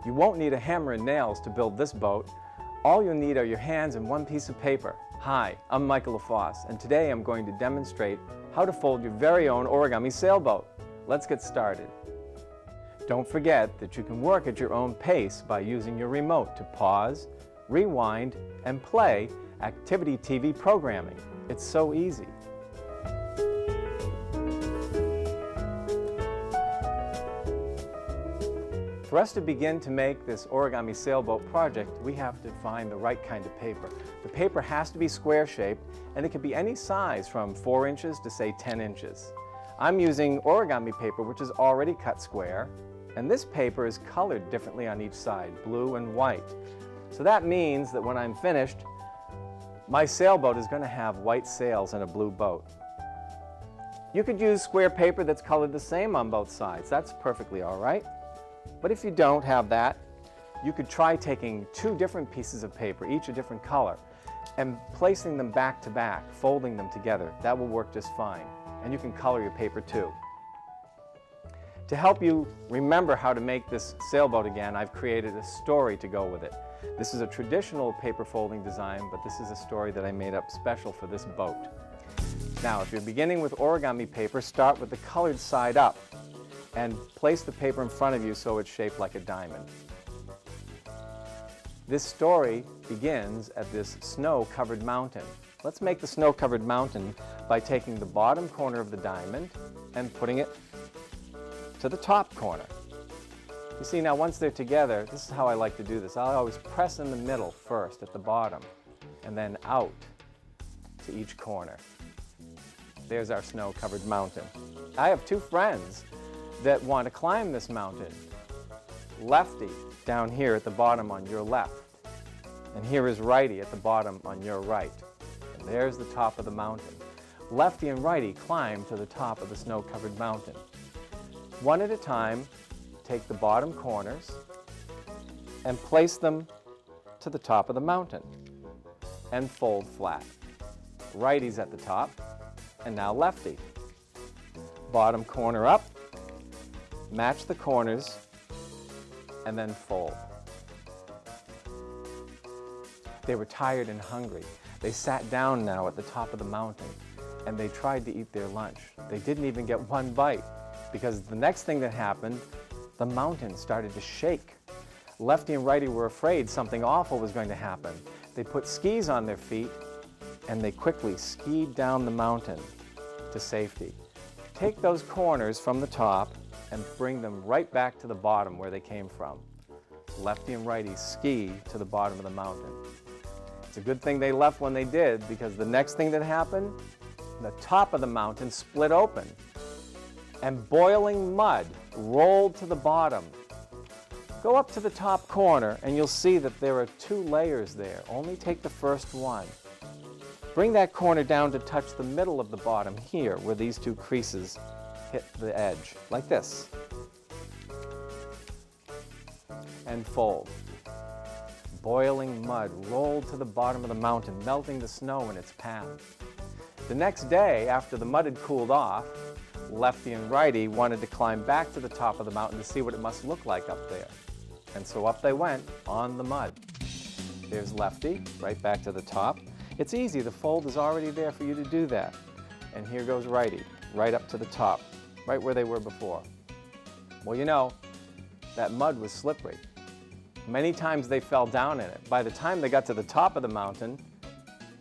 You won't need a hammer and nails to build this boat. All you'll need are your hands and one piece of paper. Hi, I'm Michael LaFosse, and today I'm going to demonstrate how to fold your very own origami sailboat. Let's get started. Don't forget that you can work at your own pace by using your remote to pause, rewind, and play activity TV programming. It's so easy. For us to begin to make this origami sailboat project, we have to find the right kind of paper. The paper has to be square-shaped, and it can be any size from 4 inches to say 10 inches. I'm using origami paper, which is already cut square, and this paper is colored differently on each side, blue and white. So that means that when I'm finished, my sailboat is going to have white sails and a blue boat. You could use square paper that's colored the same on both sides. That's perfectly all right. But if you don't have that, you could try taking 2 different pieces of paper, each a different color, and placing them back to back, folding them together. That will work just fine. And you can color your paper too. To help you remember how to make this sailboat again, I've created a story to go with it. This is a traditional paper folding design, but this is a story that I made up special for this boat. Now, if you're beginning with origami paper, start with the colored side up and place the paper in front of you so it's shaped like a diamond. This story begins at this snow-covered mountain. Let's make the snow-covered mountain by taking the bottom corner of the diamond and putting it to the top corner. You see, now once they're together, this is how I like to do this. I'll always press in the middle first at the bottom and then out to each corner. There's our snow-covered mountain. I have 2 friends that want to climb this mountain. Lefty down here at the bottom on your left, and here is righty at the bottom on your right. And there's the top of the mountain. Lefty and righty climb to the top of the snow-covered mountain. One at a time, take the bottom corners and place them to the top of the mountain and fold flat. Righty's at the top, and now lefty. Bottom corner up, match the corners, and then fold. They were tired and hungry. They sat down now at the top of the mountain, and they tried to eat their lunch. They didn't even get one bite, because the next thing that happened, the mountain started to shake. Lefty and righty were afraid something awful was going to happen. They put skis on their feet, and they quickly skied down the mountain to safety. Take those corners from the top and bring them right back to the bottom where they came from. Lefty and righty ski to the bottom of the mountain. It's a good thing they left when they did, because the next thing that happened, the top of the mountain split open and boiling mud rolled to the bottom. Go up to the top corner and you'll see that there are 2 layers there. Only take the first one. Bring that corner down to touch the middle of the bottom here, where these 2 creases hit the edge, like this. And fold. Boiling mud rolled to the bottom of the mountain, melting the snow in its path. The next day, after the mud had cooled off, Lefty and righty wanted to climb back to the top of the mountain to see what it must look like up there. And so up they went on the mud. There's Lefty, right back to the top. It's easy, the fold is already there for you to do that. And here goes righty, right up to the top, right where they were before. Well, you know, that mud was slippery. Many times they fell down in it. By the time they got to the top of the mountain,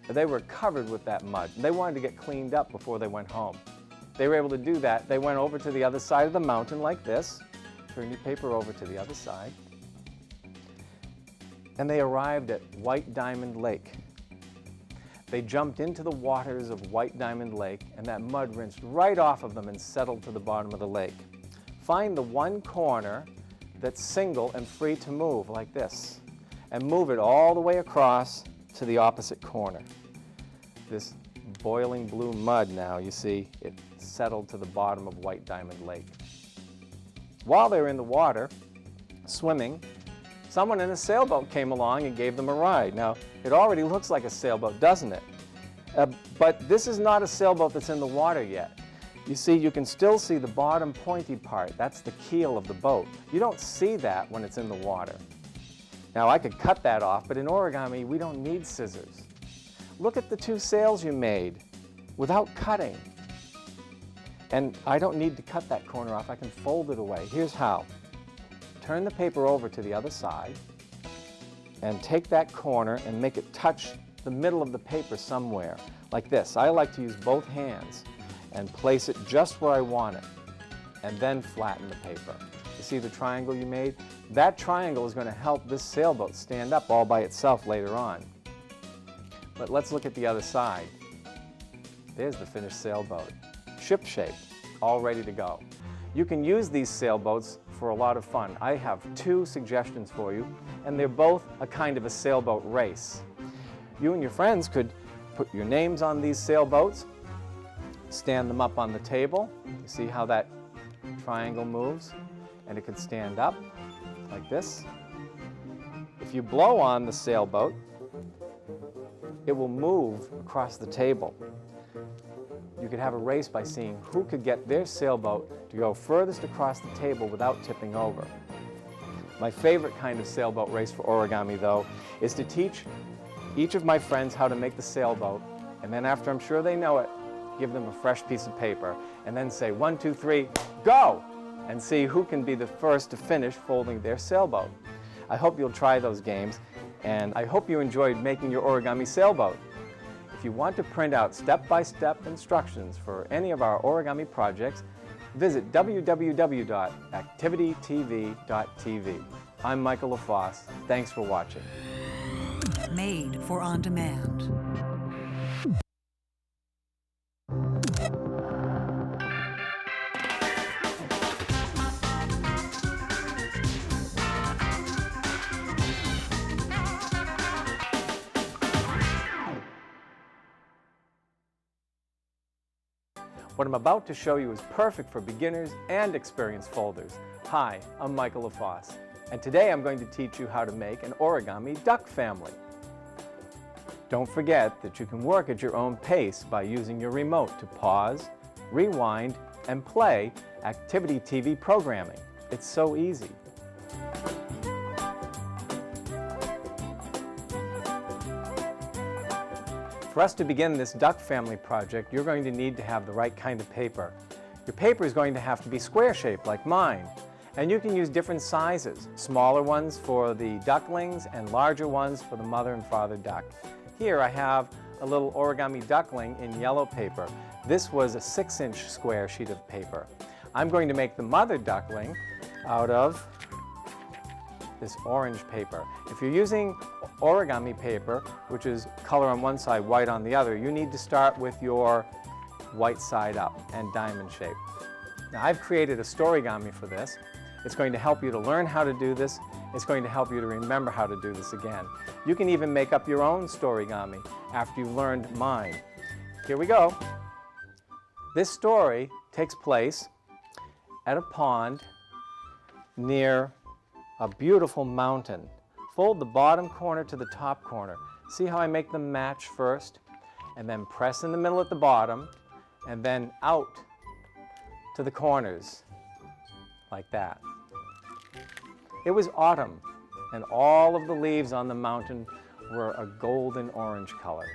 they were covered with that mud. They wanted to get cleaned up before they went home. They were able to do that. They went over to the other side of the mountain like this. Turn your paper over to the other side. And they arrived at White Diamond Lake. They jumped into the waters of White Diamond Lake, and that mud rinsed right off of them and settled to the bottom of the lake. Find the one corner that's single and free to move, like this, and move it all the way across to the opposite corner. This boiling blue mud now, you see, it settled to the bottom of White Diamond Lake. While they were in the water, swimming, someone in a sailboat came along and gave them a ride. Now, it already looks like a sailboat, doesn't it? But this is not a sailboat that's in the water yet. You see, you can still see the bottom pointy part. That's the keel of the boat. You don't see that when it's in the water. Now, I could cut that off, but in origami, we don't need scissors. Look at the two sails you made without cutting. And I don't need to cut that corner off. I can fold it away. Here's how. Turn the paper over to the other side and take that corner and make it touch the middle of the paper somewhere, like this. I like to use both hands and place it just where I want it, and then flatten the paper. You see the triangle you made? That triangle is going to help this sailboat stand up all by itself later on. But let's look at the other side. There's the finished sailboat. Ship shape, all ready to go. You can use these sailboats for a lot of fun. I have two suggestions for you, and they're both a kind of a sailboat race. You and your friends could put your names on these sailboats, stand them up on the table. You see how that triangle moves? And it could stand up like this. If you blow on the sailboat, it will move across the table. You could have a race by seeing who could get their sailboat to go furthest across the table without tipping over. My favorite kind of sailboat race for origami, though, is to teach each of my friends how to make the sailboat, and then after I'm sure they know it, give them a fresh piece of paper, and then say 1, 2, 3, go! And see who can be the first to finish folding their sailboat. I hope you'll try those games, and I hope you enjoyed making your origami sailboat. If you want to print out step-by-step instructions for any of our origami projects, visit www.activitytv.tv. I'm Michael LaFosse. Thanks for watching. Made for on demand. What I'm about to show you is perfect for beginners and experienced folders. Hi, I'm Michael LaFosse, and today I'm going to teach you how to make an origami duck family. Don't forget that you can work at your own pace by using your remote to pause, rewind, and play Activity TV programming. It's so easy. For us to begin this duck family project, you're going to need to have the right kind of paper. Your paper is going to have to be square-shaped like mine, and you can use different sizes, smaller ones for the ducklings and larger ones for the mother and father duck. Here I have a little origami duckling in yellow paper. This was a 6-inch square sheet of paper. I'm going to make the mother duckling out of this orange paper. If you're using origami paper, which is color on one side, white on the other, you need to start with your white side up and diamond shape. Now I've created a storygami for this. It's going to help you to learn how to do this. It's going to help you to remember how to do this again. You can even make up your own storygami after you've learned mine. Here we go. This story takes place at a pond near a beautiful mountain. Fold the bottom corner to the top corner. See how I make them match first? And then press in the middle at the bottom, and then out to the corners, like that. It was autumn, and all of the leaves on the mountain were a golden orange color.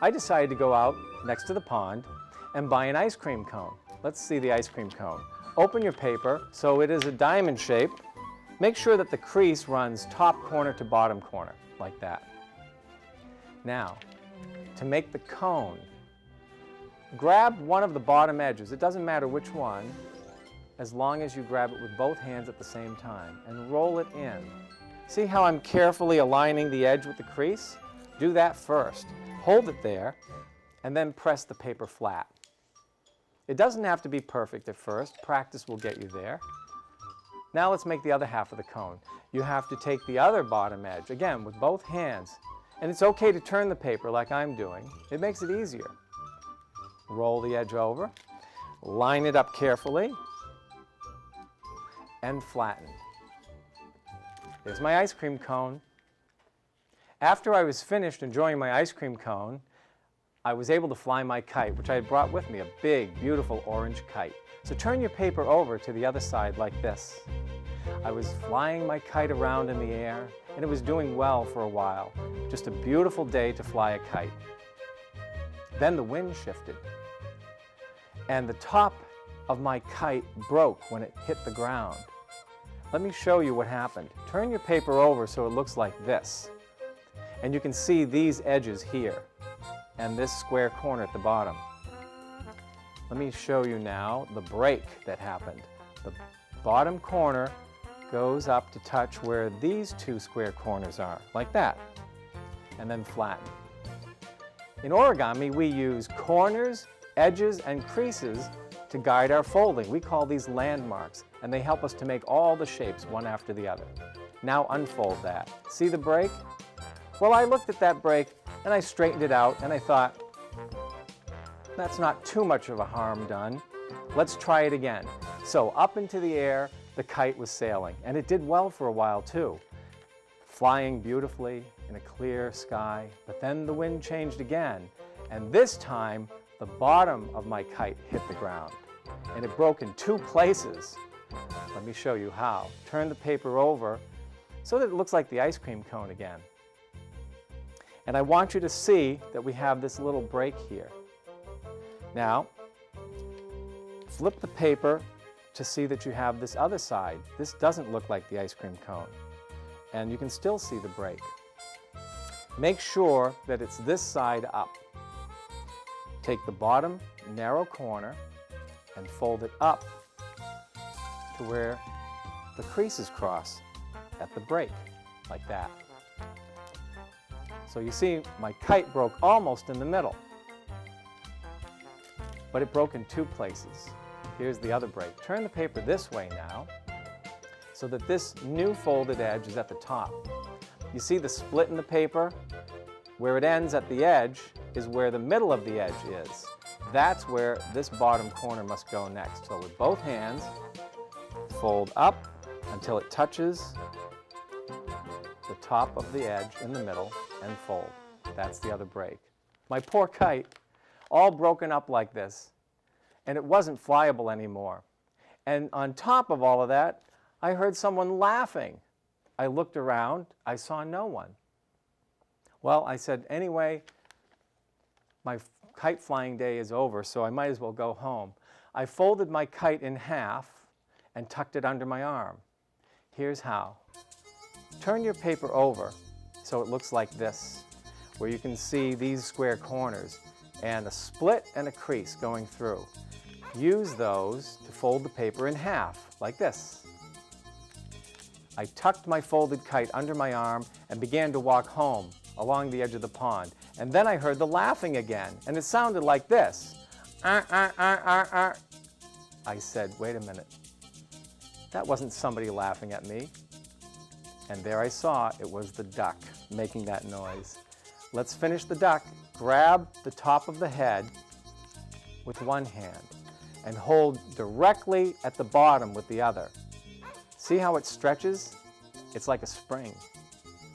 I decided to go out next to the pond and buy an ice cream cone. Let's see the ice cream cone. Open your paper so it is a diamond shape. Make sure that the crease runs top corner to bottom corner, like that. Now, to make the cone, grab one of the bottom edges. It doesn't matter which one, as long as you grab it with both hands at the same time, and roll it in. See how I'm carefully aligning the edge with the crease? Do that first. Hold it there, and then press the paper flat. It doesn't have to be perfect at first. Practice will get you there. Now let's make the other half of the cone. You have to take the other bottom edge, again, with both hands. And it's okay to turn the paper like I'm doing. It makes it easier. Roll the edge over, line it up carefully, and flatten. There's my ice cream cone. After I was finished enjoying my ice cream cone, I was able to fly my kite, which I had brought with me, a big, beautiful orange kite. So turn your paper over to the other side like this. I was flying my kite around in the air, and it was doing well for a while. Just a beautiful day to fly a kite. Then the wind shifted, and the top of my kite broke when it hit the ground. Let me show you what happened. Turn your paper over so it looks like this. And you can see these edges here and this square corner at the bottom. Let me show you now the break that happened. The bottom corner goes up to touch where these two square corners are, like that, and then flatten. In origami, we use corners, edges, and creases to guide our folding. We call these landmarks, and they help us to make all the shapes one after the other. Now unfold that. See the break? Well, I looked at that break, and I straightened it out, and I thought, that's not too much of a harm done. Let's try it again. So up into the air, the kite was sailing, and it did well for a while too, flying beautifully in a clear sky. But then the wind changed again, and this time the bottom of my kite hit the ground, and it broke in two places. Let me show you how. Turn the paper over so that it looks like the ice cream cone again. And I want you to see that we have this little break here. Now, flip the paper to see that you have this other side. This doesn't look like the ice cream cone, and you can still see the break. Make sure that it's this side up. Take the bottom narrow corner and fold it up to where the creases cross at the break, like that. So you see my kite broke almost in the middle, but it broke in two places. Here's the other break. Turn the paper this way now so that this new folded edge is at the top. You see the split in the paper? Where it ends at the edge is where the middle of the edge is. That's where this bottom corner must go next. So with both hands, fold up until it touches the top of the edge in the middle and fold. That's the other break. My poor kite, all broken up like this, and it wasn't flyable anymore. And on top of all of that, I heard someone laughing. I looked around, I saw no one. Well, I said, anyway, my kite flying day is over, so I might as well go home. I folded my kite in half and tucked it under my arm. Here's how. Turn your paper over so it looks like this, where you can see these square corners and a split and a crease going through. Use those to fold the paper in half, like this. I tucked my folded kite under my arm and began to walk home along the edge of the pond. And then I heard the laughing again, and it sounded like this. I said, wait a minute. That wasn't somebody laughing at me. And there I saw it was the duck making that noise. Let's finish the duck. Grab the top of the head with one hand and hold directly at the bottom with the other. See how it stretches? It's like a spring.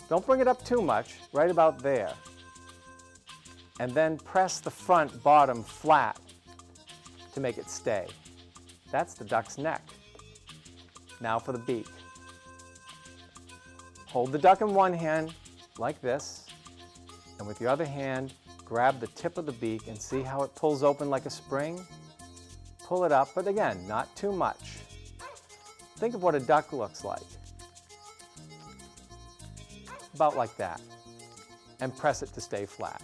Don't bring it up too much, right about there. And then press the front bottom flat to make it stay. That's the duck's neck. Now for the beak. Hold the duck in one hand, like this, and with your other hand, grab the tip of the beak and see how it pulls open like a spring? Pull it up, but again, not too much. Think of what a duck looks like. About like that. And press it to stay flat.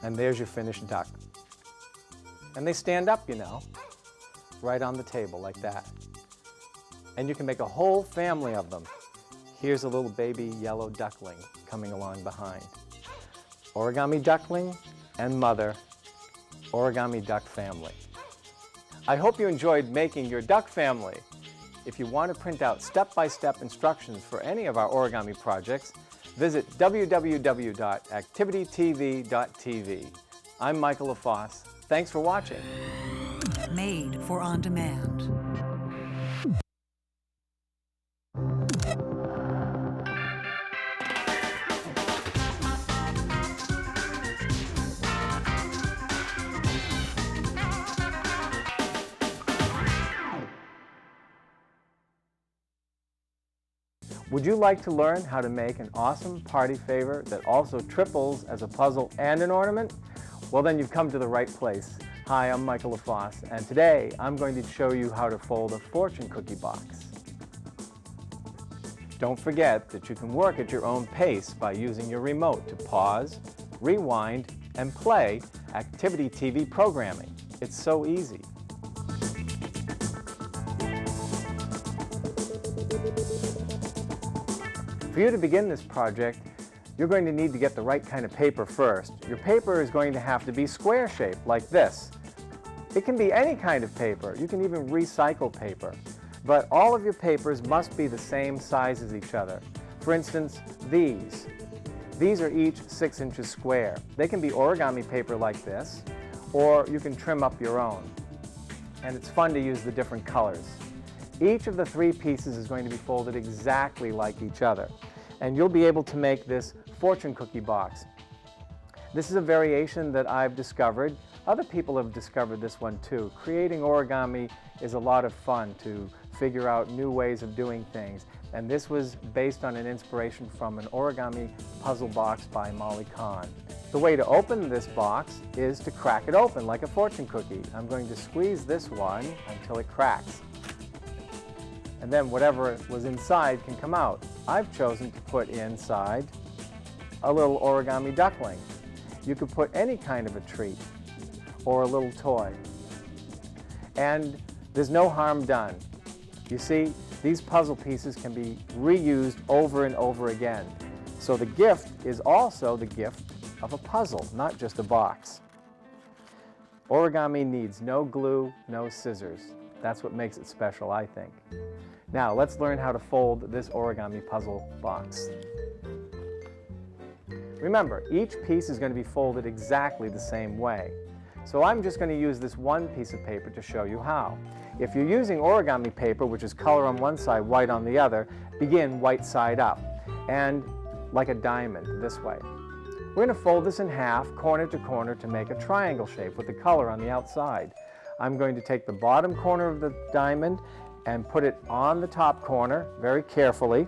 And there's your finished duck. And they stand up, you know, right on the table like that. And you can make a whole family of them. Here's a little baby yellow duckling coming along behind. Origami duckling and mother, origami duck family. I hope you enjoyed making your duck family. If you want to print out step-by-step instructions for any of our origami projects, visit www.activitytv.tv. I'm Michael LaFosse. Thanks for watching. Made for on demand. Would you like to learn how to make an awesome party favor that also triples as a puzzle and an ornament? Well, then you've come to the right place. Hi, I'm Michael LaFosse, and today I'm going to show you how to fold a fortune cookie box. Don't forget that you can work at your own pace by using your remote to pause, rewind, and play activity TV programming. It's so easy. For you to begin this project, you're going to need to get the right kind of paper first. Your paper is going to have to be square-shaped, like this. It can be any kind of paper. You can even recycle paper. But all of your papers must be the same size as each other. For instance, these. These are each 6 inches square. They can be origami paper like this, or you can trim up your own. And it's fun to use the different colors. Each of the 3 pieces is going to be folded exactly like each other. And you'll be able to make this fortune cookie box. This is a variation that I've discovered. Other people have discovered this one too. Creating origami is a lot of fun to figure out new ways of doing things. And this was based on an inspiration from an origami puzzle box by Molly Kahn. The way to open this box is to crack it open like a fortune cookie. I'm going to squeeze this one until it cracks. And then whatever was inside can come out. I've chosen to put inside a little origami duckling. You could put any kind of a treat or a little toy. And there's no harm done. You see, these puzzle pieces can be reused over and over again. So the gift is also the gift of a puzzle, not just a box. Origami needs no glue, no scissors. That's what makes it special, I think. Now, let's learn how to fold this origami puzzle box. Remember, each piece is going to be folded exactly the same way. So I'm just going to use this one piece of paper to show you how. If you're using origami paper, which is color on one side, white on the other, begin white side up, and like a diamond, this way. We're going to fold this in half, corner to corner, to make a triangle shape with the color on the outside. I'm going to take the bottom corner of the diamond and put it on the top corner very carefully.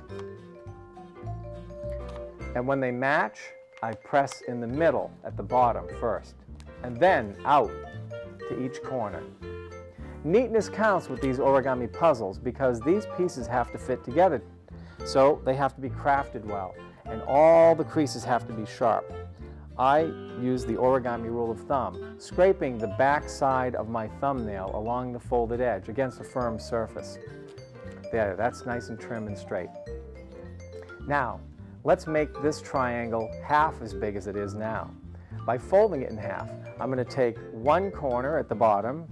And when they match, I press in the middle at the bottom first, and then out to each corner. Neatness counts with these origami puzzles because these pieces have to fit together, so they have to be crafted well, and all the creases have to be sharp. I use the origami rule of thumb, scraping the back side of my thumbnail along the folded edge against a firm surface. There, that's nice and trim and straight. Now, let's make this triangle half as big as it is now. By folding it in half, I'm going to take one corner at the bottom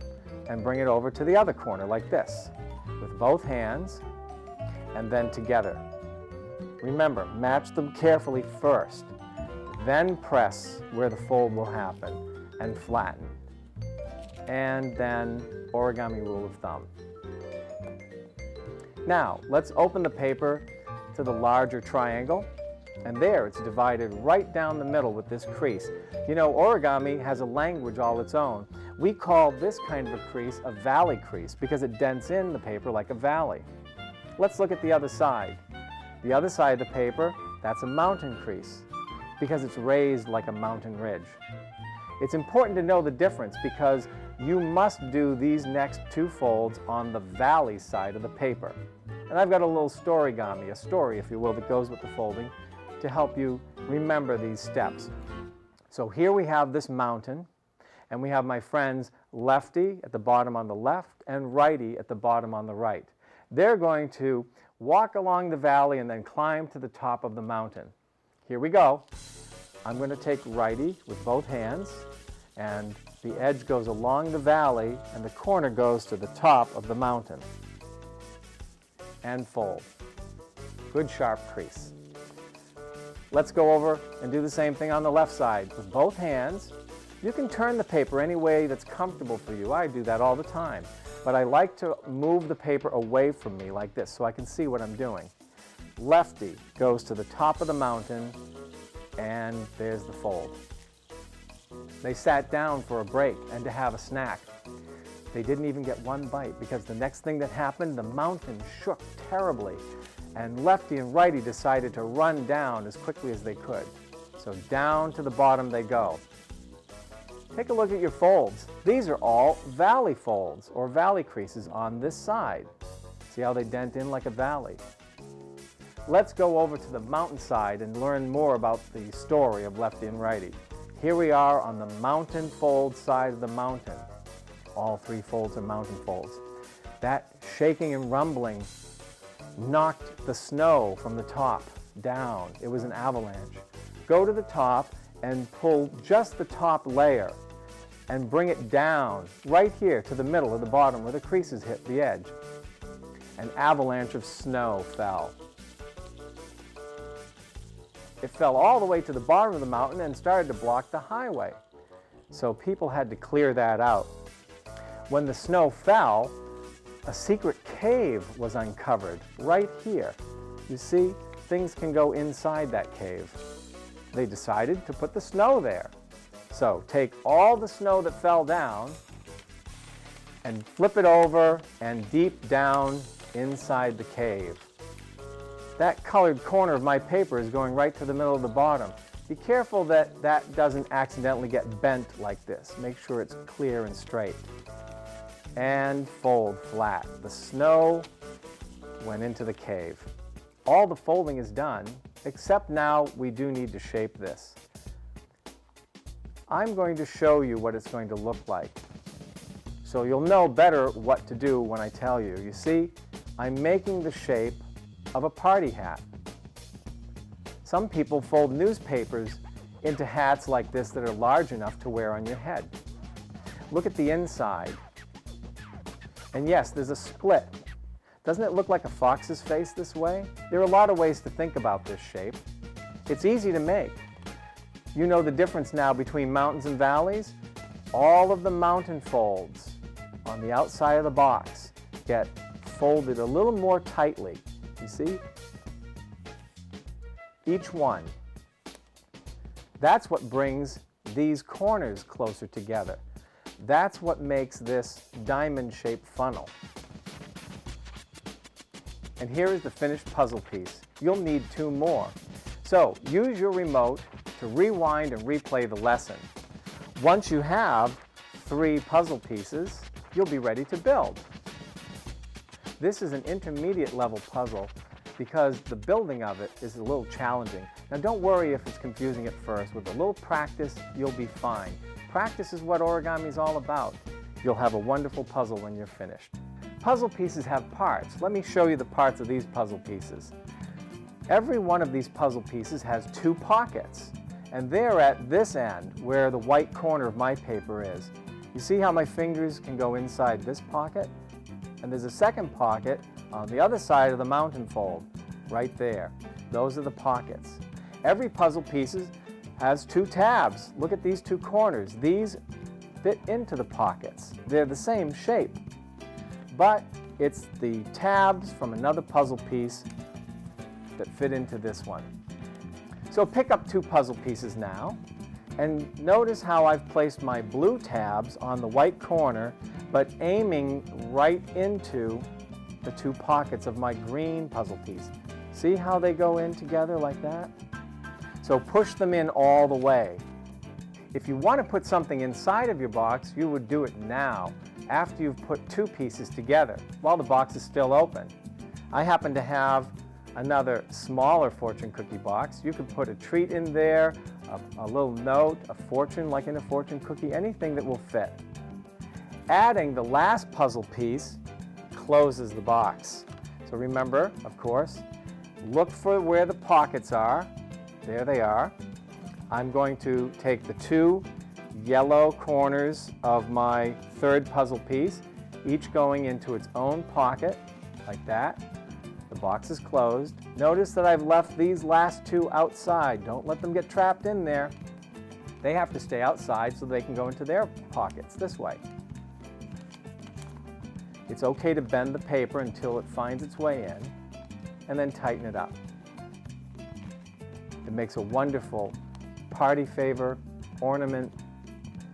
and bring it over to the other corner like this, with both hands, and then together. Remember, match them carefully first. Then press where the fold will happen and flatten. And then origami rule of thumb. Now, let's open the paper to the larger triangle. And there, it's divided right down the middle with this crease. You know, origami has a language all its own. We call this kind of a crease a valley crease because it dents in the paper like a valley. Let's look at the other side. The other side of the paper, that's a mountain crease, because it's raised like a mountain ridge. It's important to know the difference because you must do these next 2 folds on the valley side of the paper. And I've got a little storygami, a story if you will, that goes with the folding to help you remember these steps. So here we have this mountain, and we have my friends lefty at the bottom on the left and righty at the bottom on the right. They're going to walk along the valley and then climb to the top of the mountain. Here we go. I'm going to take righty with both hands, and the edge goes along the valley and the corner goes to the top of the mountain. And fold. Good sharp crease. Let's go over and do the same thing on the left side with both hands. You can turn the paper any way that's comfortable for you. I do that all the time. But I like to move the paper away from me like this so I can see what I'm doing. Lefty goes to the top of the mountain, and there's the fold. They sat down for a break and to have a snack. They didn't even get one bite because the next thing that happened, the mountain shook terribly. and lefty and righty decided to run down as quickly as they could. So down to the bottom they go. Take a look at your folds. These are all valley folds, or valley creases on this side. See how they dent in like a valley? Let's go over to the mountainside and learn more about the story of lefty and righty. Here we are on the mountain fold side of the mountain. All three folds are mountain folds. That shaking and rumbling knocked the snow from the top down. It was an avalanche. Go to the top and pull just the top layer and bring it down right here to the middle of the bottom where the creases hit the edge. An avalanche of snow fell. It fell all the way to the bottom of the mountain and started to block the highway. So people had to clear that out. When the snow fell, a secret cave was uncovered right here. You see, things can go inside that cave. They decided to put the snow there. So take all the snow that fell down and flip it over and deep down inside the cave. That colored corner of my paper is going right to the middle of the bottom. Be careful that that doesn't accidentally get bent like this. Make sure it's clear and straight. And fold flat. The snow went into the cave. All the folding is done, except now we do need to shape this. I'm going to show you what it's going to look like, so you'll know better what to do when I tell you. You see, I'm making the shape of a party hat. Some people fold newspapers into hats like this that are large enough to wear on your head. Look at the inside. And yes, there's a split. Doesn't it look like a fox's face this way? There are a lot of ways to think about this shape. It's easy to make. You know the difference now between mountains and valleys? All of the mountain folds on the outside of the box get folded a little more tightly. You see? Each one. That's what brings these corners closer together. That's what makes this diamond-shaped funnel. And here is the finished puzzle piece. You'll need 2 more. So use your remote to rewind and replay the lesson. Once you have 3 puzzle pieces, you'll be ready to build. This is an intermediate level puzzle because the building of it is a little challenging. Now don't worry if it's confusing at first. With a little practice, you'll be fine. Practice is what origami is all about. You'll have a wonderful puzzle when you're finished. Puzzle pieces have parts. Let me show you the parts of these puzzle pieces. Every one of these puzzle pieces has 2 pockets, and they're at this end where the white corner of my paper is. You see how my fingers can go inside this pocket? And there's a second pocket on the other side of the mountain fold, right there. Those are the pockets. Every puzzle piece has 2 tabs. Look at these 2 corners. These fit into the pockets. They're the same shape, but it's the tabs from another puzzle piece that fit into this one. So pick up 2 puzzle pieces now, and notice how I've placed my blue tabs on the white corner, but aiming right into the 2 pockets of my green puzzle piece. See how they go in together like that? So push them in all the way. If you want to put something inside of your box, you would do it now, after you've put 2 pieces together, while the box is still open. I happen to have another smaller fortune cookie box. You could put a treat in there, a little note, a fortune like in a fortune cookie, anything that will fit. Adding the last puzzle piece closes the box. So remember, of course, look for where the pockets are. There they are. I'm going to take the 2 yellow corners of my 3rd puzzle piece, each going into its own pocket, like that. The box is closed. Notice that I've left these last 2 outside. Don't let them get trapped in there. They have to stay outside so they can go into their pockets this way. It's okay to bend the paper until it finds its way in, and then tighten it up. It makes a wonderful party favor, ornament,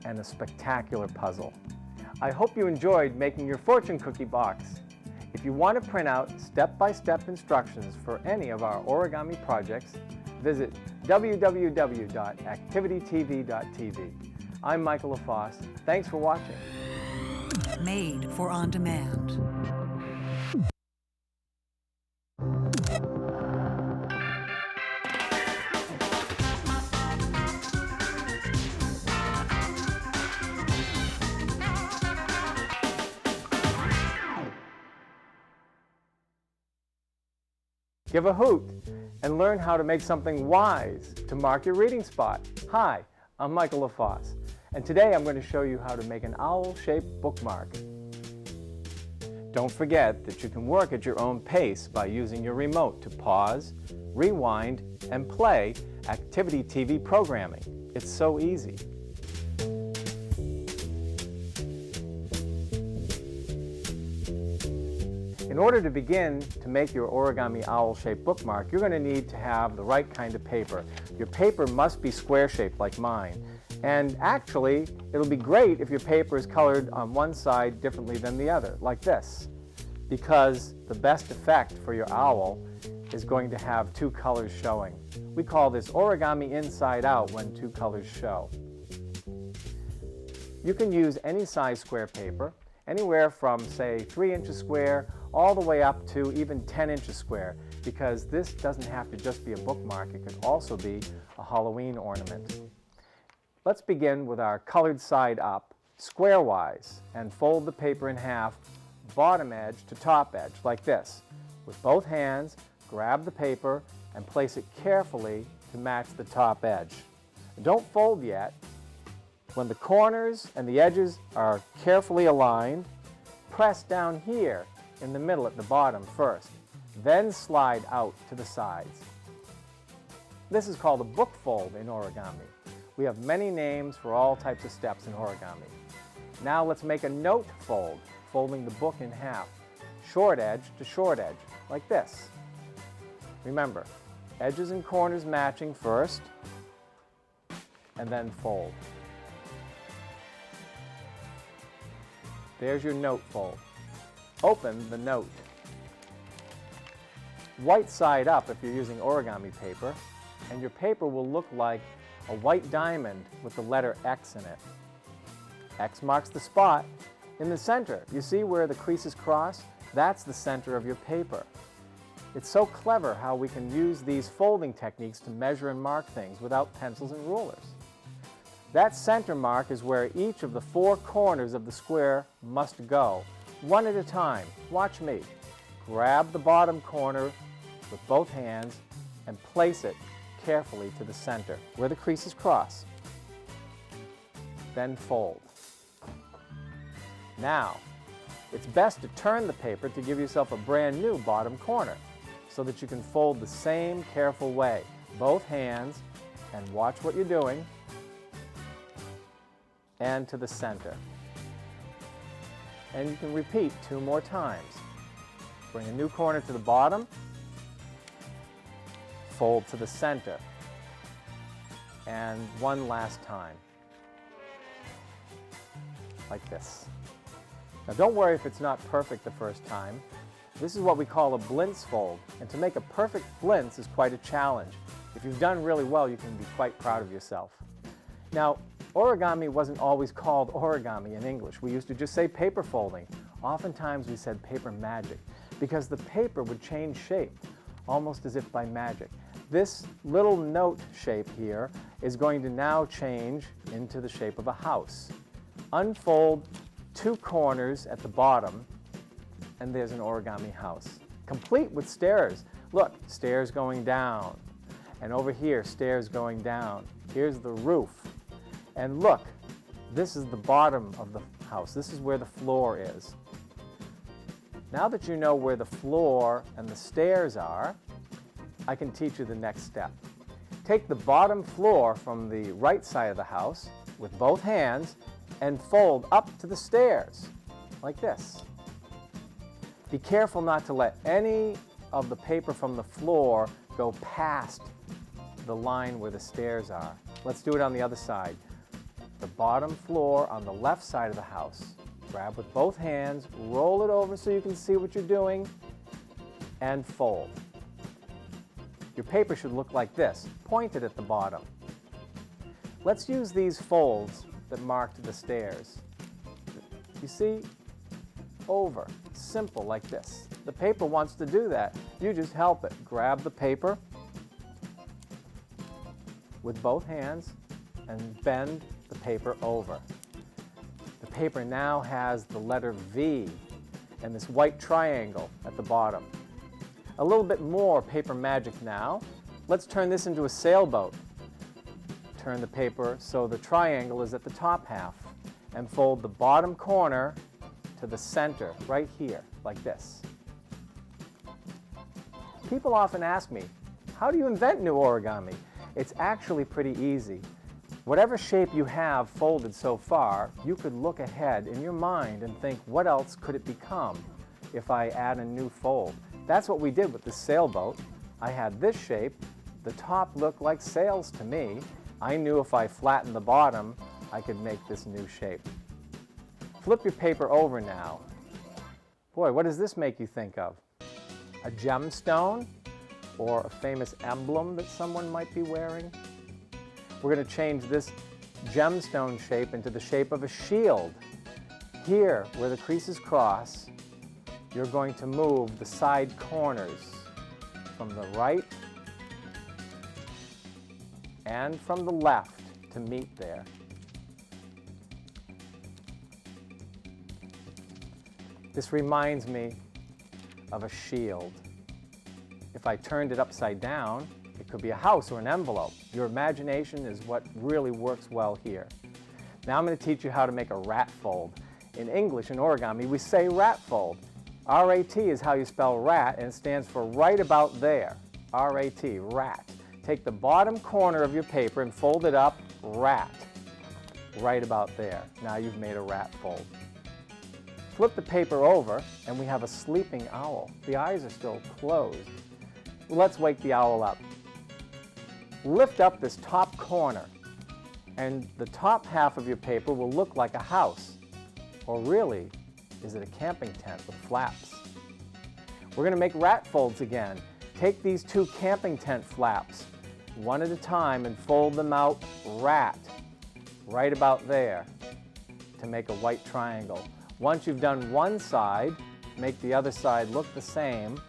and a spectacular puzzle. I hope you enjoyed making your fortune cookie box. If you want to print out step-by-step instructions for any of our origami projects, visit www.activitytv.tv. I'm Michael LaFosse. Thanks for watching. Made for on demand. Give a hoot and learn how to make something wise to mark your reading spot. Hi, I'm Michael LaFosse, and today I'm going to show you how to make an owl-shaped bookmark. Don't forget that you can work at your own pace by using your remote to pause, rewind, and play Activity TV programming. It's so easy. In order to begin to make your origami owl-shaped bookmark, you're going to need to have the right kind of paper. Your paper must be square-shaped like mine. And actually, it'll be great if your paper is colored on one side differently than the other, like this, because the best effect for your owl is going to have two colors showing. We call this origami inside out when two colors show. You can use any size square paper, anywhere from, say, 3 inches square all the way up to even 10 inches square, because this doesn't have to just be a bookmark, it could also be a Halloween ornament. Let's begin with our colored side up, squarewise, and fold the paper in half, bottom edge to top edge, like this. With both hands, grab the paper and place it carefully to match the top edge. Don't fold yet. When the corners and the edges are carefully aligned, press down here in the middle at the bottom first, then slide out to the sides. This is called a book fold in origami. We have many names for all types of steps in origami. Now let's make a note fold, folding the book in half, short edge to short edge, like this. Remember, edges and corners matching first, and then fold. There's your note fold. Open the note. White side up if you're using origami paper, and your paper will look like a white diamond with the letter X in it. X marks the spot in the center. You see where the creases cross? That's the center of your paper. It's so clever how we can use these folding techniques to measure and mark things without pencils and rulers. That center mark is where each of the 4 corners of the square must go, one at a time. Watch me. Grab the bottom corner with both hands and place it carefully to the center, where the creases cross. Then fold. Now, it's best to turn the paper to give yourself a brand new bottom corner, so that you can fold the same careful way. Both hands, and watch what you're doing, and to the center. And you can repeat 2 more times. Bring a new corner to the bottom, fold to the center, and one last time, like this. Now don't worry if it's not perfect the first time. This is what we call a blintz fold, and to make a perfect blintz is quite a challenge. If you've done really well, you can be quite proud of yourself. Now, origami wasn't always called origami in English. We used to just say paper folding. Oftentimes we said paper magic, because the paper would change shape, almost as if by magic. This little note shape here is going to now change into the shape of a house. Unfold 2 corners at the bottom, and there's an origami house, complete with stairs. Look, stairs going down, and over here, stairs going down. Here's the roof. And look, this is the bottom of the house. This is where the floor is. Now that you know where the floor and the stairs are, I can teach you the next step. Take the bottom floor from the right side of the house with both hands and fold up to the stairs, like this. Be careful not to let any of the paper from the floor go past the line where the stairs are. Let's do it on the other side. The bottom floor on the left side of the house. Grab with both hands, roll it over so you can see what you're doing, and fold. Your paper should look like this, pointed at the bottom. Let's use these folds that marked the stairs. You see? Over. Simple, like this. The paper wants to do that. You just help it. Grab the paper with both hands and bend the paper over. The paper now has the letter V and this white triangle at the bottom. A little bit more paper magic now. Let's turn this into a sailboat. Turn the paper so the triangle is at the top half and fold the bottom corner to the center, right here, like this. People often ask me, how do you invent new origami? It's actually pretty easy. Whatever shape you have folded so far, you could look ahead in your mind and think, what else could it become if I add a new fold? That's what we did with the sailboat. I had this shape. The top looked like sails to me. I knew if I flattened the bottom, I could make this new shape. Flip your paper over now. Boy, what does this make you think of? A gemstone? Or a famous emblem that someone might be wearing? We're going to change this gemstone shape into the shape of a shield. Here, where the creases cross, you're going to move the side corners from the right and from the left to meet there. This reminds me of a shield. If I turned it upside down, it could be a house or an envelope. Your imagination is what really works well here. Now I'm going to teach you how to make a rat fold. In English, in origami, we say rat fold. R-A-T is how you spell rat, and it stands for right about there. R-A-T, rat. Take the bottom corner of your paper and fold it up, rat. Right about there. Now you've made a rat fold. Flip the paper over, and we have a sleeping owl. The eyes are still closed. Let's wake the owl up. Lift up this top corner, and the top half of your paper will look like a house. Or really, is it a camping tent with flaps? We're going to make rat folds again. Take these two camping tent flaps, one at a time, and fold them out rat, right about there, to make a white triangle. Once you've done one side, make the other side look the same,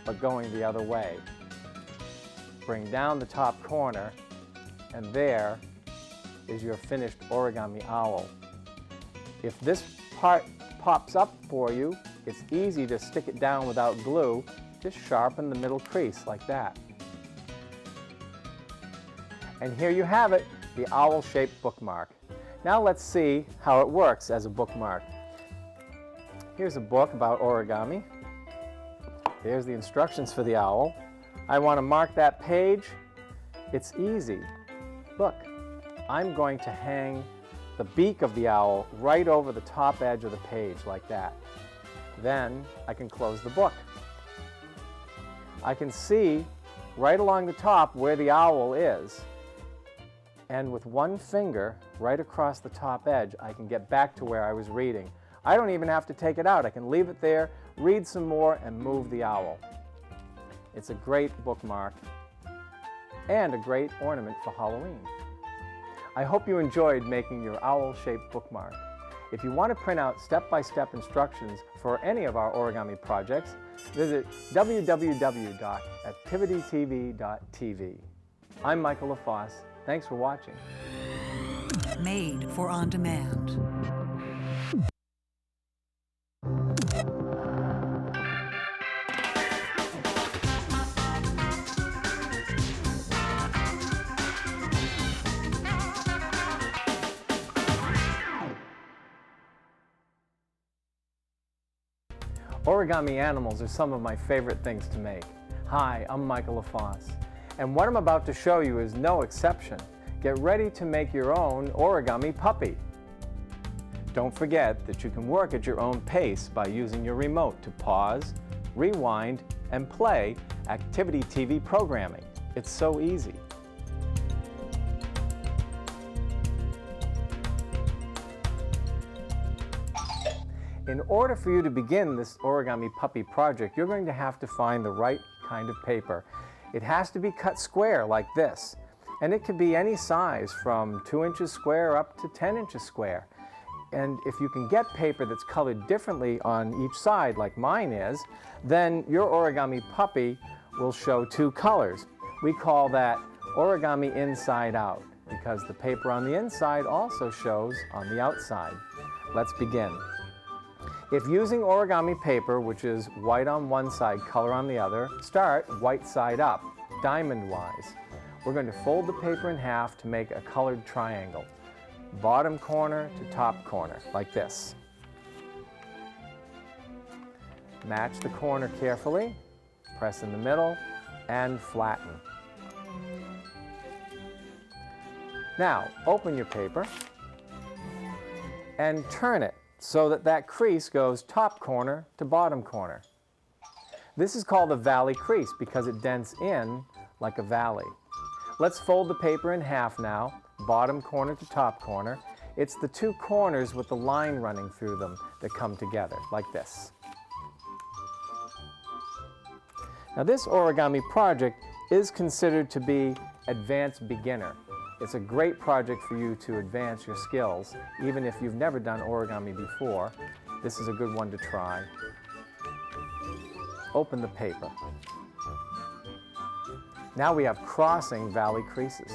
but going the other way. Bring down the top corner, and there is your finished origami owl. If this part pops up for you, it's easy to stick it down without glue. Just sharpen the middle crease like that. And here you have it, the owl-shaped bookmark. Now let's see how it works as a bookmark. Here's a book about origami. There's the instructions for the owl. I want to mark that page. It's easy. Look, I'm going to hang the beak of the owl right over the top edge of the page like that. Then I can close the book. I can see right along the top where the owl is. And with one finger right across the top edge, I can get back to where I was reading. I don't even have to take it out. I can leave it there, read some more, and move the owl. It's a great bookmark and a great ornament for Halloween. I hope you enjoyed making your owl-shaped bookmark. If you want to print out step-by-step instructions for any of our origami projects, visit www.activitytv.tv. I'm Michael LaFosse. Thanks for watching. Made for on demand. Origami animals are some of my favorite things to make. Hi, I'm Michael LaFosse, and what I'm about to show you is no exception. Get ready to make your own origami puppy. Don't forget that you can work at your own pace by using your remote to pause, rewind, and play Activity TV programming. It's so easy. In order for you to begin this origami puppy project, you're going to have to find the right kind of paper. It has to be cut square like this, and it could be any size from 2 inches square up to 10 inches square. And if you can get paper that's colored differently on each side, like mine is, then your origami puppy will show 2 colors. We call that origami inside out, because the paper on the inside also shows on the outside. Let's begin. If using origami paper, which is white on one side, color on the other, start white side up, diamond-wise. We're going to fold the paper in half to make a colored triangle, bottom corner to top corner, like this. Match the corner carefully, press in the middle, and flatten. Now, open your paper and turn it so that that crease goes top corner to bottom corner. This is called a valley crease because it dents in like a valley. Let's fold the paper in half now, bottom corner to top corner. It's the 2 corners with the line running through them that come together, like this. Now this origami project is considered to be advanced beginner. It's a great project for you to advance your skills, even if you've never done origami before. This is a good one to try. Open the paper. Now we have crossing valley creases.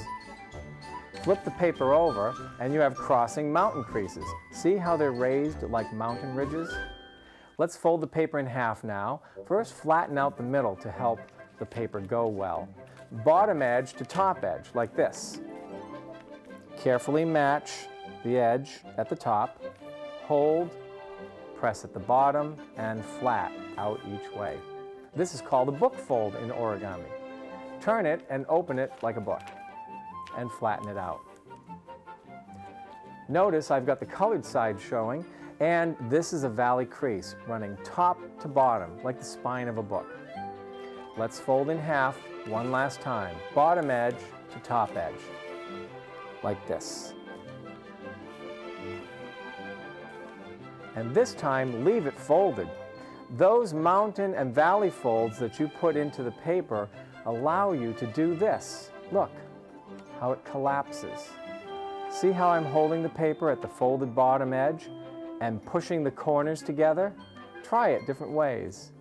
Flip the paper over and you have crossing mountain creases. See how they're raised like mountain ridges? Let's fold the paper in half now. First, flatten out the middle to help the paper go well. Bottom edge to top edge, like this. Carefully match the edge at the top, hold, press at the bottom, and flat out each way. This is called a book fold in origami. Turn it and open it like a book, and flatten it out. Notice I've got the colored side showing, and this is a valley crease running top to bottom, like the spine of a book. Let's fold in half one last time, bottom edge to top edge, like this. And this time, leave it folded. Those mountain and valley folds that you put into the paper allow you to do this. Look how it collapses. See how I'm holding the paper at the folded bottom edge and pushing the corners together? Try it different ways.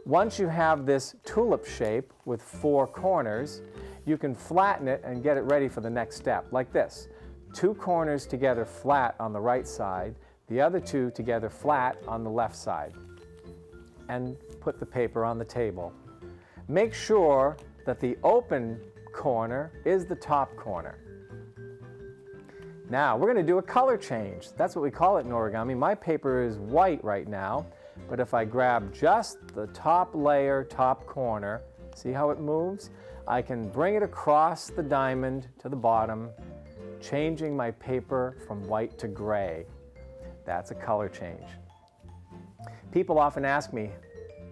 Once you have this tulip shape with 4 corners, you can flatten it and get it ready for the next step, like this. 2 corners together flat on the right side, the other 2 together flat on the left side. And put the paper on the table. Make sure that the open corner is the top corner. Now, we're going to do a color change. That's what we call it in origami. My paper is white right now, but if I grab just the top layer, top corner, see how it moves? I can bring it across the diamond to the bottom, changing my paper from white to gray. That's a color change. People often ask me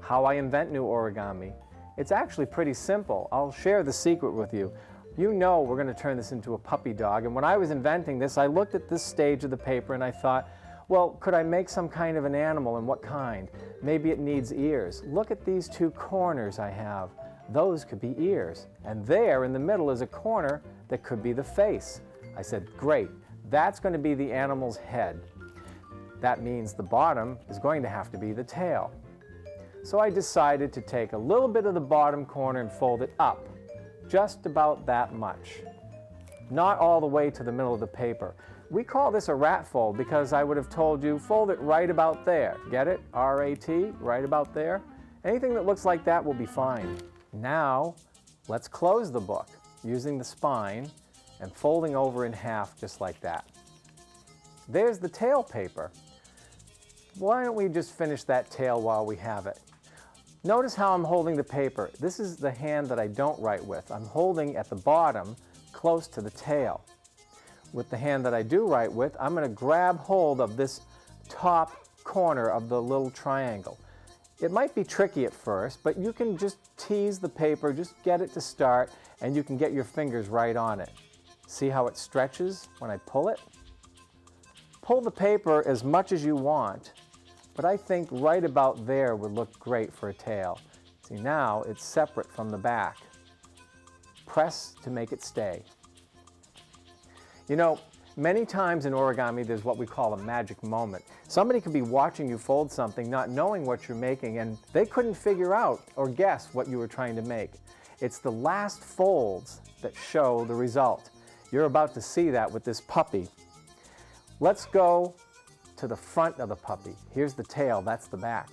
how I invent new origami. It's actually pretty simple. I'll share the secret with you. You know we're going to turn this into a puppy dog, and when I was inventing this, I looked at this stage of the paper and I thought, well, could I make some kind of an animal, and what kind? Maybe it needs ears. Look at these 2 corners I have. Those could be ears. And there in the middle is a corner that could be the face. I said, great, that's going to be the animal's head. That means the bottom is going to have to be the tail. So I decided to take a little bit of the bottom corner and fold it up, just about that much. Not all the way to the middle of the paper. We call this a rat fold because I would have told you, fold it right about there. Get it? R-A-T, right about there. Anything that looks like that will be fine. Now, let's close the book using the spine and folding over in half just like that. There's the tail paper. Why don't we just finish that tail while we have it? Notice how I'm holding the paper. This is the hand that I don't write with. I'm holding at the bottom, close to the tail. With the hand that I do write with, I'm going to grab hold of this top corner of the little triangle. It might be tricky at first, but you can just tease the paper, just get it to start, and you can get your fingers right on it. See how it stretches when I pull it? Pull the paper as much as you want, but I think right about there would look great for a tail. See, now it's separate from the back. Press to make it stay. You know, many times in origami there's what we call a magic moment. Somebody could be watching you fold something, not knowing what you're making, and they couldn't figure out or guess what you were trying to make. It's the last folds that show the result. You're about to see that with this puppy. Let's go to the front of the puppy. Here's the tail, that's the back.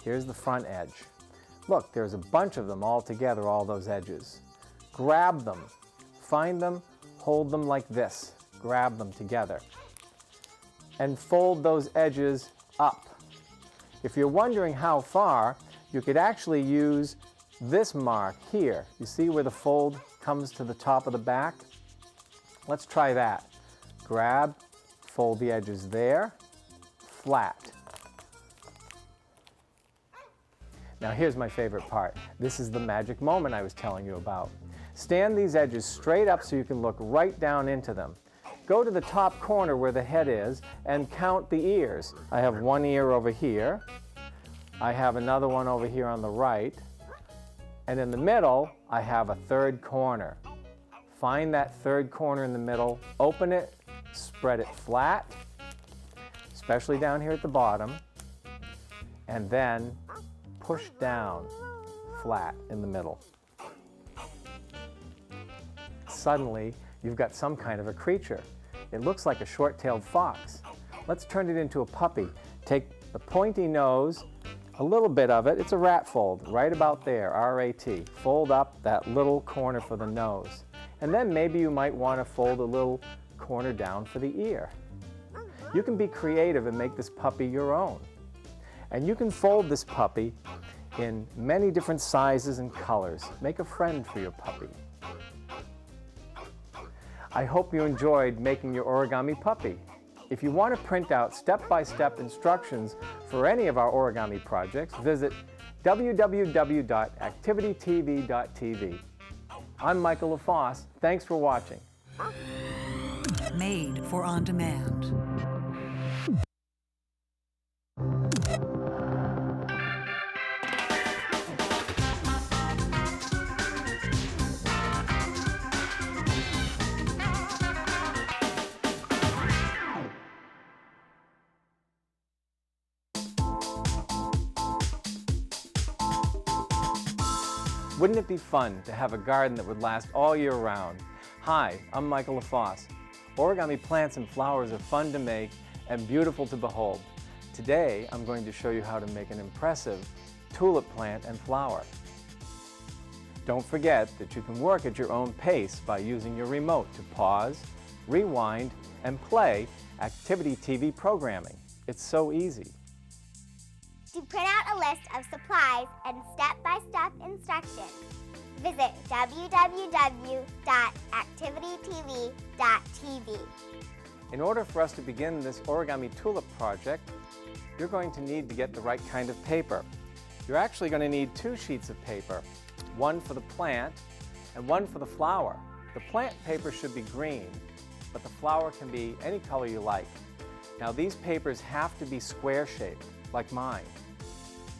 Here's the front edge. Look, there's a bunch of them all together, all those edges. Grab them, find them, hold them like this. Grab them together. And fold those edges up. If you're wondering how far, you could actually use this mark here. You see where the fold comes to the top of the back? Let's try that. Grab, fold the edges there, flat. Now here's my favorite part. This is the magic moment I was telling you about. Stand these edges straight up so you can look right down into them. Go to the top corner where the head is and count the ears. I have one ear over here. I have another one over here on the right. And in the middle, I have a third corner. Find that third corner in the middle, open it, spread it flat, especially down here at the bottom, and then push down flat in the middle. Suddenly, you've got some kind of a creature. It looks like a short-tailed fox. Let's turn it into a puppy. Take the pointy nose, a little bit of it, it's a rat fold, right about there, R-A-T. Fold up that little corner for the nose. And then maybe you might want to fold a little corner down for the ear. You can be creative and make this puppy your own. And you can fold this puppy in many different sizes and colors. Make a friend for your puppy. I hope you enjoyed making your origami puppy. If you want to print out step-by-step instructions for any of our origami projects, visit www.activitytv.tv. I'm Michael LaFosse. Thanks for watching. Made for on demand. Wouldn't it be fun to have a garden that would last all year round? Hi, I'm Michael LaFosse. Origami plants and flowers are fun to make and beautiful to behold. Today, I'm going to show you how to make an impressive tulip plant and flower. Don't forget that you can work at your own pace by using your remote to pause, rewind, and play Activity TV programming. It's so easy. To print out a list of supplies and step-by-step instructions, visit www.activitytv.tv. In order for us to begin this origami tulip project, you're going to need to get the right kind of paper. You're actually going to need 2 sheets of paper, one for the plant and one for the flower. The plant paper should be green, but the flower can be any color you like. Now these papers have to be square-shaped, like mine.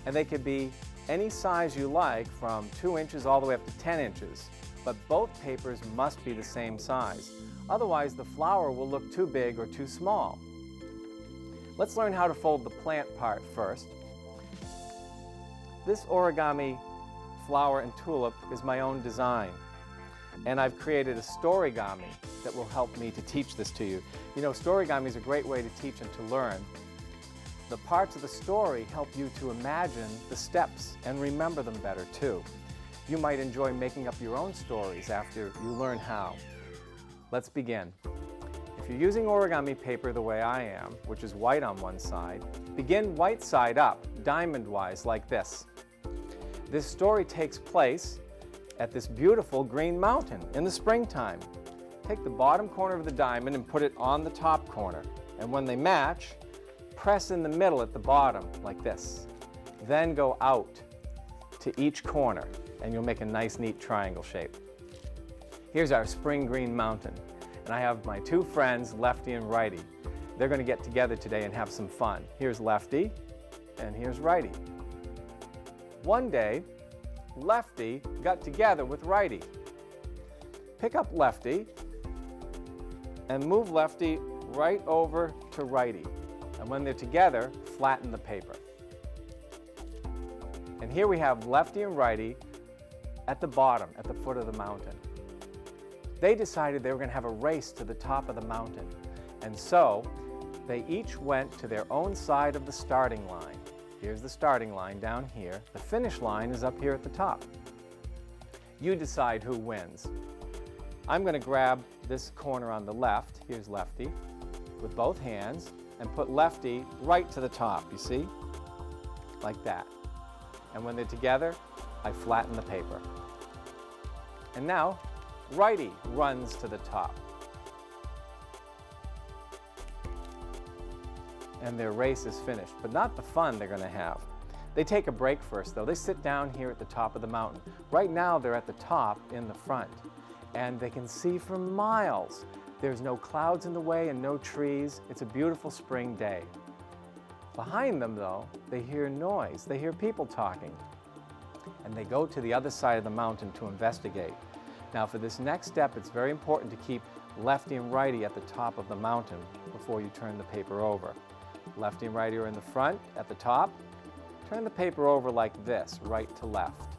And they could be any size you like, from 2 inches all the way up to 10 inches. But both papers must be the same size. Otherwise, the flower will look too big or too small. Let's learn how to fold the plant part first. This origami flower and tulip is my own design. And I've created a storygami that will help me to teach this to you. You know, storygami is a great way to teach and to learn. The parts of the story help you to imagine the steps and remember them better too. You might enjoy making up your own stories after you learn how. Let's begin. If you're using origami paper the way I am, which is white on one side, begin white side up, diamond-wise, like this. This story takes place at this beautiful green mountain in the springtime. Take the bottom corner of the diamond and put it on the top corner. And when they match, press in the middle at the bottom, like this. Then go out to each corner, and you'll make a nice, neat triangle shape. Here's our spring green mountain, and I have my 2 friends, Lefty and Righty. They're going to get together today and have some fun. Here's Lefty, and here's righty. One day, lefty got together with righty. Pick up lefty and move lefty right over to righty. And when they're together, flatten the paper. And here we have lefty and righty at the bottom, at the foot of the mountain. They decided they were going to have a race to the top of the mountain. And so they each went to their own side of the starting line. Here's the starting line down here. The finish line is up here at the top. You decide who wins. I'm going to grab this corner on the left, here's lefty, with both hands, and put lefty right to the top, you see? Like that. And when they're together, I flatten the paper. And now, righty runs to the top. And their race is finished, but not the fun they're going to have. They take a break first, though. They sit down here at the top of the mountain. Right now, they're at the top in the front, and they can see for miles. There's no clouds in the way and no trees. It's a beautiful spring day. Behind them, though, they hear noise. They hear people talking. And they go to the other side of the mountain to investigate. Now, for this next step, it's very important to keep lefty and righty at the top of the mountain before you turn the paper over. Lefty and righty are in the front, at the top. Turn the paper over like this, right to left.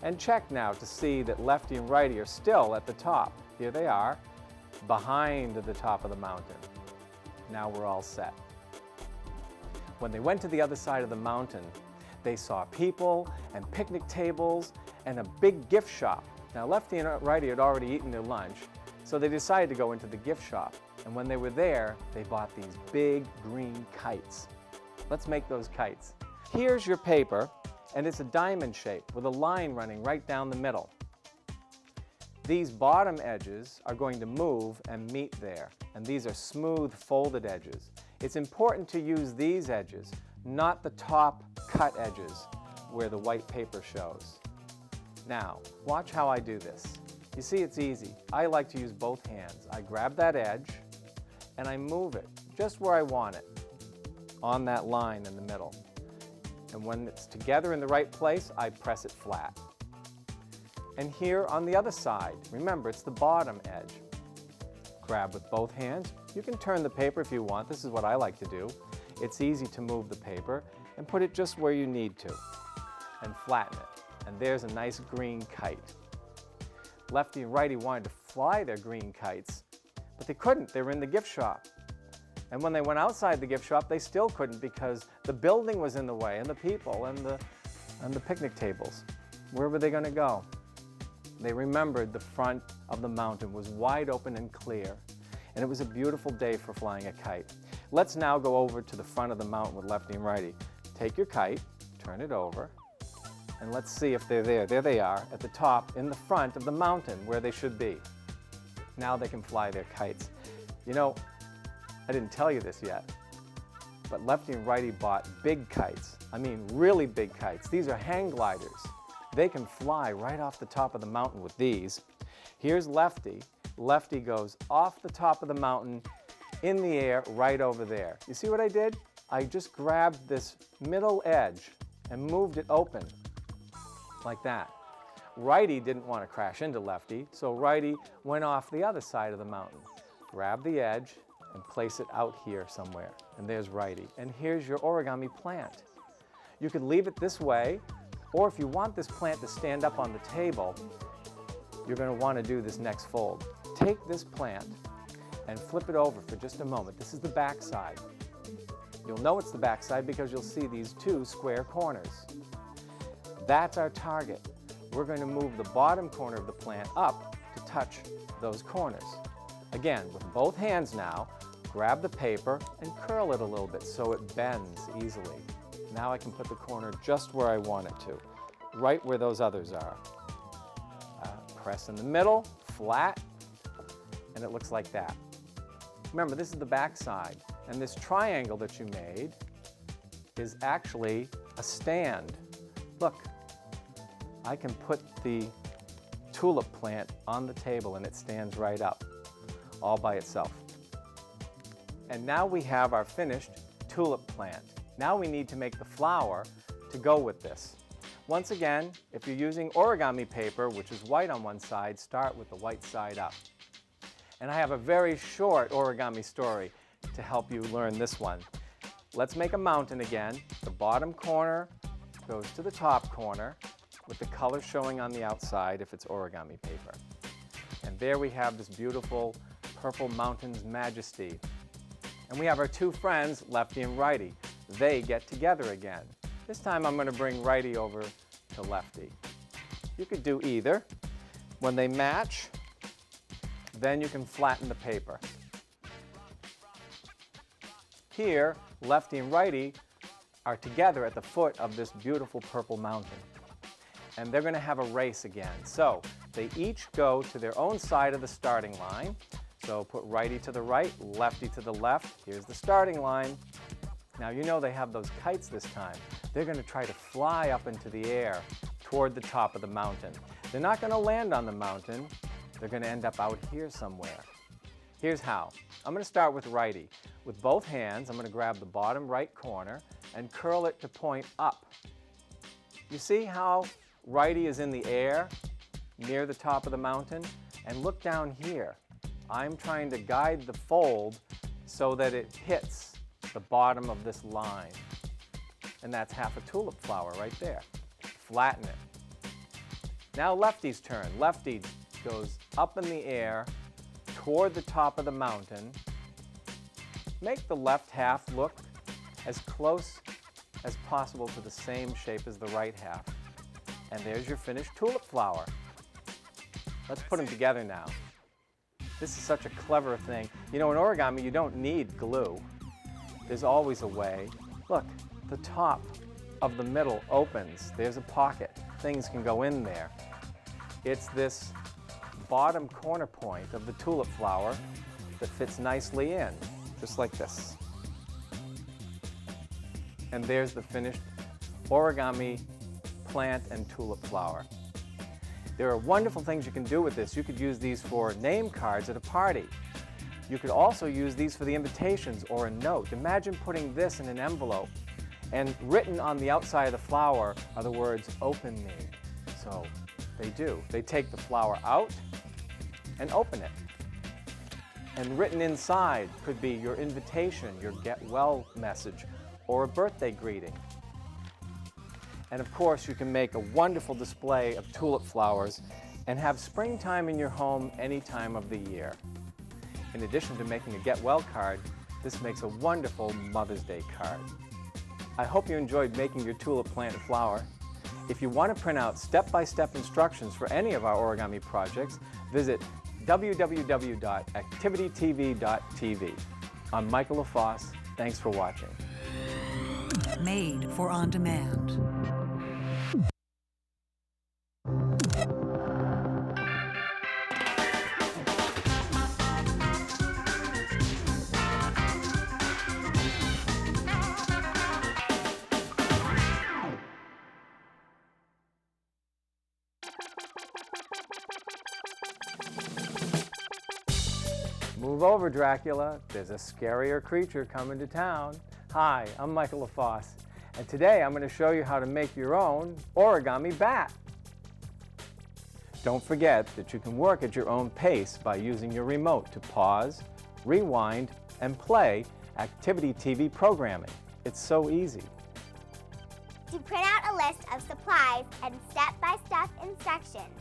And check now to see that lefty and righty are still at the top. Here they are, behind the top of the mountain. Now we're all set. When they went to the other side of the mountain, they saw people and picnic tables and a big gift shop. Now lefty and righty had already eaten their lunch, so they decided to go into the gift shop. And when they were there, they bought these big green kites. Let's make those kites. Here's your paper, and it's a diamond shape with a line running right down the middle. These bottom edges are going to move and meet there, and these are smooth folded edges. It's important to use these edges, not the top cut edges where the white paper shows. Now, watch how I do this. You see, it's easy. I like to use both hands. I grab that edge and I move it just where I want it, on that line in the middle. And when it's together in the right place, I press it flat. And here on the other side, remember, it's the bottom edge. Grab with both hands. You can turn the paper if you want. This is what I like to do. It's easy to move the paper and put it just where you need to and flatten it. And there's a nice green kite. Lefty and righty wanted to fly their green kites, but they couldn't. They were in the gift shop. And when they went outside the gift shop, they still couldn't because the building was in the way and the people and the picnic tables. Where were they going to go? They remembered the front of the mountain was wide open and clear, and it was a beautiful day for flying a kite. Let's now go over to the front of the mountain with lefty and righty. Take your kite, turn it over, and let's see if they're there. There they are at the top in the front of the mountain where they should be. Now they can fly their kites. You know, I didn't tell you this yet, but lefty and righty bought big kites. I mean really big kites. These are hang gliders. They can fly right off the top of the mountain with these. Here's lefty. Lefty goes off the top of the mountain in the air right over there. You see what I did? I just grabbed this middle edge and moved it open like that. Righty didn't want to crash into lefty, so righty went off the other side of the mountain. Grab the edge and place it out here somewhere. And there's righty. And here's your origami plant. You could leave it this way, or if you want this plant to stand up on the table, you're going to want to do this next fold. Take this plant and flip it over for just a moment. This is the back side. You'll know it's the back side because you'll see these two square corners. That's our target. We're going to move the bottom corner of the plant up to touch those corners. Again, with both hands now, grab the paper and curl it a little bit so it bends easily. Now I can put the corner just where I want it to, right where those others are. Press in the middle, flat, and it looks like that. Remember, this is the back side, and this triangle that you made is actually a stand. Look, I can put the tulip plant on the table and it stands right up, all by itself. And now we have our finished tulip plant. Now we need to make the flower to go with this. Once again, if you're using origami paper, which is white on one side, start with the white side up. And I have a very short origami story to help you learn this one. Let's make a mountain again. The bottom corner goes to the top corner with the color showing on the outside if it's origami paper. And there we have this beautiful purple mountain's majesty. And we have our two friends, Lefty and Righty. They get together again. This time I'm going to bring Righty over to Lefty. You could do either. When they match, then you can flatten the paper. Here, Lefty and Righty are together at the foot of this beautiful purple mountain. And they're going to have a race again. So they each go to their own side of the starting line. So put Righty to the right, Lefty to the left. Here's the starting line. Now you know they have those kites this time. They're going to try to fly up into the air toward the top of the mountain. They're not going to land on the mountain. They're going to end up out here somewhere. Here's how. I'm going to start with Righty. With both hands, I'm going to grab the bottom right corner and curl it to point up. You see how Righty is in the air near the top of the mountain? And look down here. I'm trying to guide the fold so that it hits the bottom of this line. And that's half a tulip flower right there. Flatten it. Now Lefty's turn. Lefty goes up in the air toward the top of the mountain. Make the left half look as close as possible to the same shape as the right half. And there's your finished tulip flower. Let's put them together now. This is such a clever thing. You know, in origami, you don't need glue. There's always a way. Look, the top of the middle opens. There's a pocket. Things can go in there. It's this bottom corner point of the tulip flower that fits nicely in, just like this. And there's the finished origami plant and tulip flower. There are wonderful things you can do with this. You could use these for name cards at a party. You could also use these for the invitations or a note. Imagine putting this in an envelope, and written on the outside of the flower are the words, "Open me." So they do. They take the flower out and open it. And written inside could be your invitation, your get well message, or a birthday greeting. And of course, you can make a wonderful display of tulip flowers and have springtime in your home any time of the year. In addition to making a get well card, this makes a wonderful Mother's Day card. I hope you enjoyed making your tulip plant and flower. If you want to print out step-by-step instructions for any of our origami projects, visit www.activitytv.tv. I'm Michael LaFosse. Thanks for watching. Made for on demand. Move over, Dracula. There's a scarier creature coming to town. Hi, I'm Michael LaFosse, and today I'm going to show you how to make your own origami bat. Don't forget that you can work at your own pace by using your remote to pause, rewind, and play Activity TV programming. It's so easy. To print out a list of supplies and step-by-step instructions,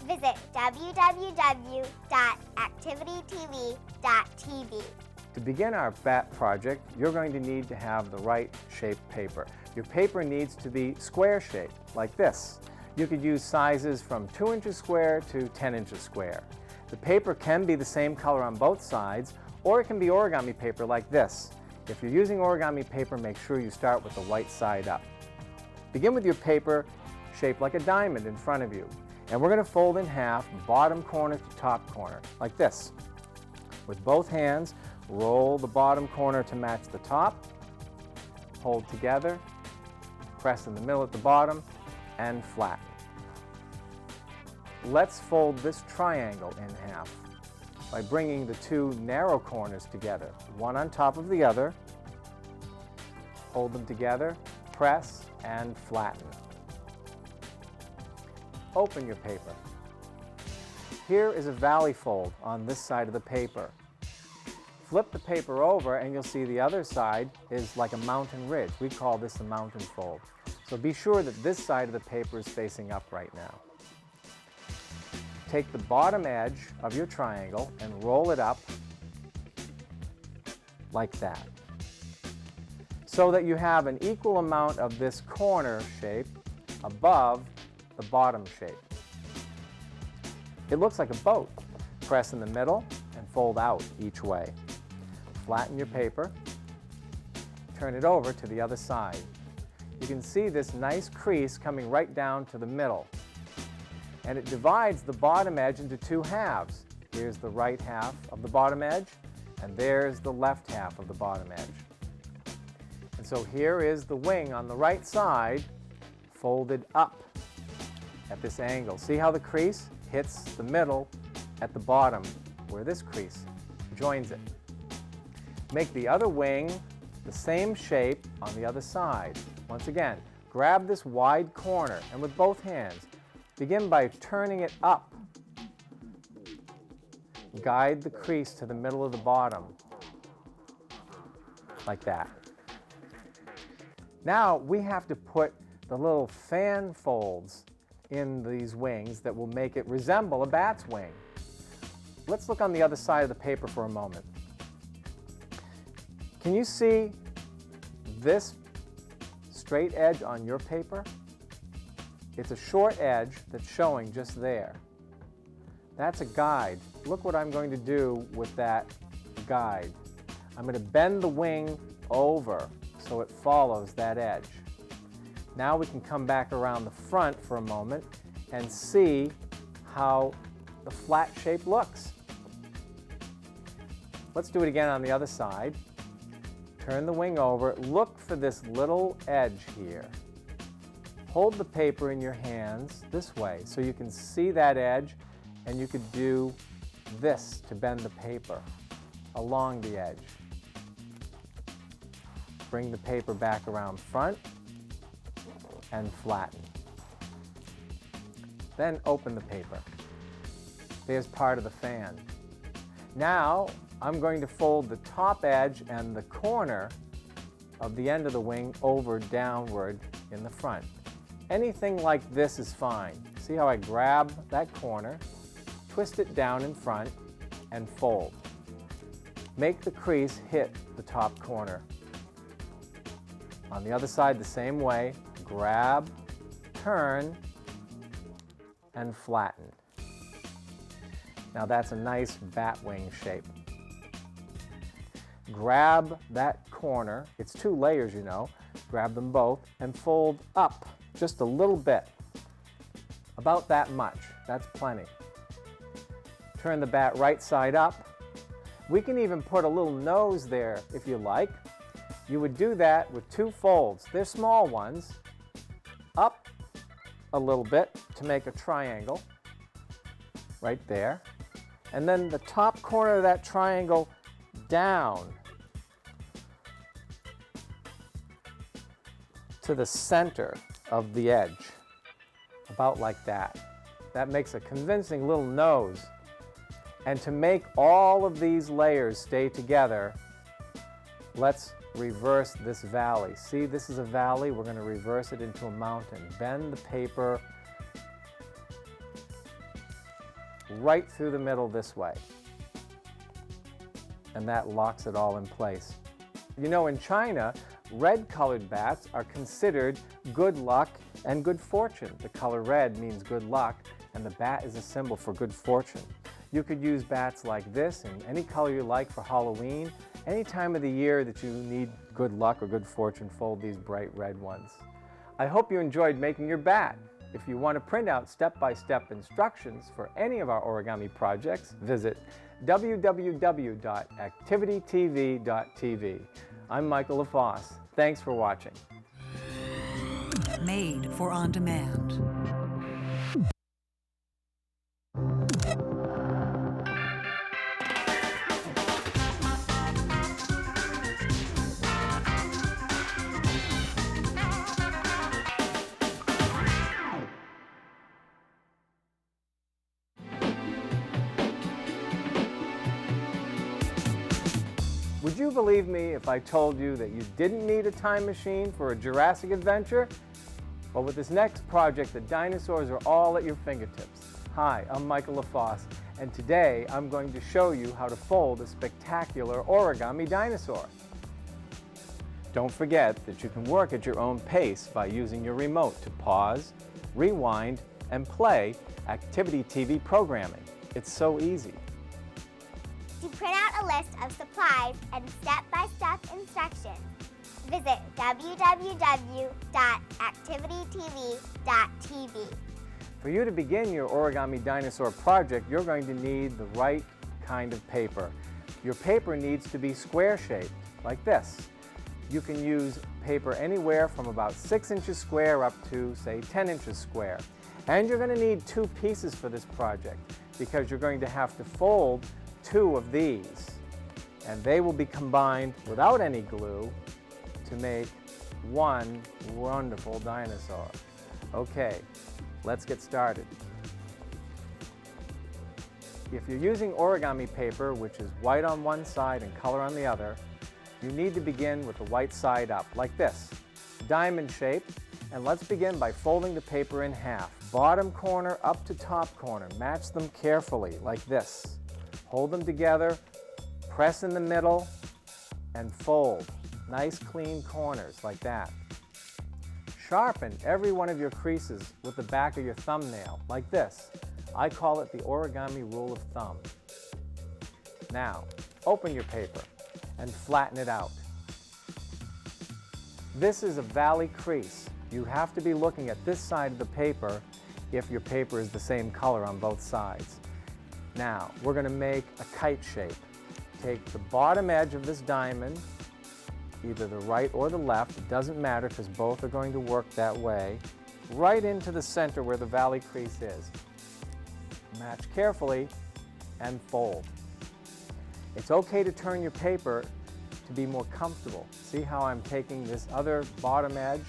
visit www.activitytv.tv. To begin our bat project, you're going to need to have the right shaped paper. Your paper needs to be square shaped, like this. You could use sizes from 2 inches square to 10 inches square. The paper can be the same color on both sides, or it can be origami paper like this. If you're using origami paper, make sure you start with the white side up. Begin with your paper shaped like a diamond in front of you. And we're going to fold in half, bottom corner to top corner, like this. With both hands, roll the bottom corner to match the top, hold together, press in the middle at the bottom, and flatten. Let's fold this triangle in half by bringing the two narrow corners together, one on top of the other, Hold them together, press, and flatten. Open your paper. Here is a valley fold on this side of the paper. Flip the paper over and you'll see the other side is like a mountain ridge. We call this the mountain fold. So be sure that this side of the paper is facing up right now. Take the bottom edge of your triangle and roll it up like that, so that you have an equal amount of this corner shape above the bottom shape. It looks like a boat. Press in the middle and fold out each way. Flatten your paper, turn it over to the other side. You can see this nice crease coming right down to the middle. And it divides the bottom edge into two halves. Here's the right half of the bottom edge, and there's the left half of the bottom edge. And so here is the wing on the right side, folded up at this angle. See how the crease hits the middle at the bottom, where this crease joins it. Make the other wing the same shape on the other side. Once again, grab this wide corner and with both hands, begin by turning it up. Guide the crease to the middle of the bottom, like that. Now we have to put the little fan folds in these wings that will make it resemble a bat's wing. Let's look on the other side of the paper for a moment. Can you see this straight edge on your paper? It's a short edge that's showing just there. That's a guide. Look what I'm going to do with that guide. I'm going to bend the wing over so it follows that edge. Now we can come back around the front for a moment and see how the flat shape looks. Let's do it again on the other side. Turn the wing over. Look for this little edge here. Hold the paper in your hands this way so you can see that edge, and you could do this to bend the paper along the edge. Bring the paper back around front and flatten. Then open the paper. There's part of the fan. Now I'm going to fold the top edge and the corner of the end of the wing over downward in the front. Anything like this is fine. See how I grab that corner, twist it down in front, and fold. Make the crease hit the top corner. On the other side the same way, grab, turn, and flatten. Now that's a nice bat wing shape. Grab that corner, it's two layers you know, grab them both and fold up just a little bit, about that much, that's plenty. Turn the bat right side up. We can even put a little nose there if you like. You would do that with two folds, they're small ones, up a little bit to make a triangle, right there, and then the top corner of that triangle down to the center of the edge, about like that. That makes a convincing little nose. And to make all of these layers stay together, let's reverse this valley. See, this is a valley. We're going to reverse it into a mountain. Bend the paper right through the middle this way. And that locks it all in place. You know, in China, red-colored bats are considered good luck and good fortune. The color red means good luck, and the bat is a symbol for good fortune. You could use bats like this in any color you like for Halloween. Any time of the year that you need good luck or good fortune, fold these bright red ones. I hope you enjoyed making your bat. If you want to print out step-by-step instructions for any of our origami projects, visit www.activitytv.tv. I'm Michael LaFosse. Thanks for watching. Made for on demand. Would you believe me if I told you that you didn't need a time machine for a Jurassic adventure? Well, with this next project, the dinosaurs are all at your fingertips. Hi, I'm Michael LaFosse, and today I'm going to show you how to fold a spectacular origami dinosaur. Don't forget that you can work at your own pace by using your remote to pause, rewind, and play Activity TV programming. It's so easy. To print out a list of supplies and step-by-step instructions, visit www.activitytv.tv. For you to begin your origami dinosaur project, you're going to need the right kind of paper. Your paper needs to be square-shaped, like this. You can use paper anywhere from about 6 inches square up to, say, 10 inches square. And you're going to need 2 pieces for this project because you're going to have to fold 2 of these. And they will be combined without any glue to make one wonderful dinosaur. Okay, let's get started. If you're using origami paper, which is white on one side and color on the other, you need to begin with the white side up, like this, diamond shape, and let's begin by folding the paper in half. Bottom corner up to top corner, match them carefully, like this. Hold them together, press in the middle, and fold. Nice clean corners, like that. Sharpen every one of your creases with the back of your thumbnail, like this. I call it the origami rule of thumb. Now, open your paper and flatten it out. This is a valley crease. You have to be looking at this side of the paper if your paper is the same color on both sides. Now, we're going to make a kite shape. Take the bottom edge of this diamond, either the right or the left, it doesn't matter because both are going to work that way, right into the center where the valley crease is. Match carefully and fold. It's okay to turn your paper to be more comfortable. See how I'm taking this other bottom edge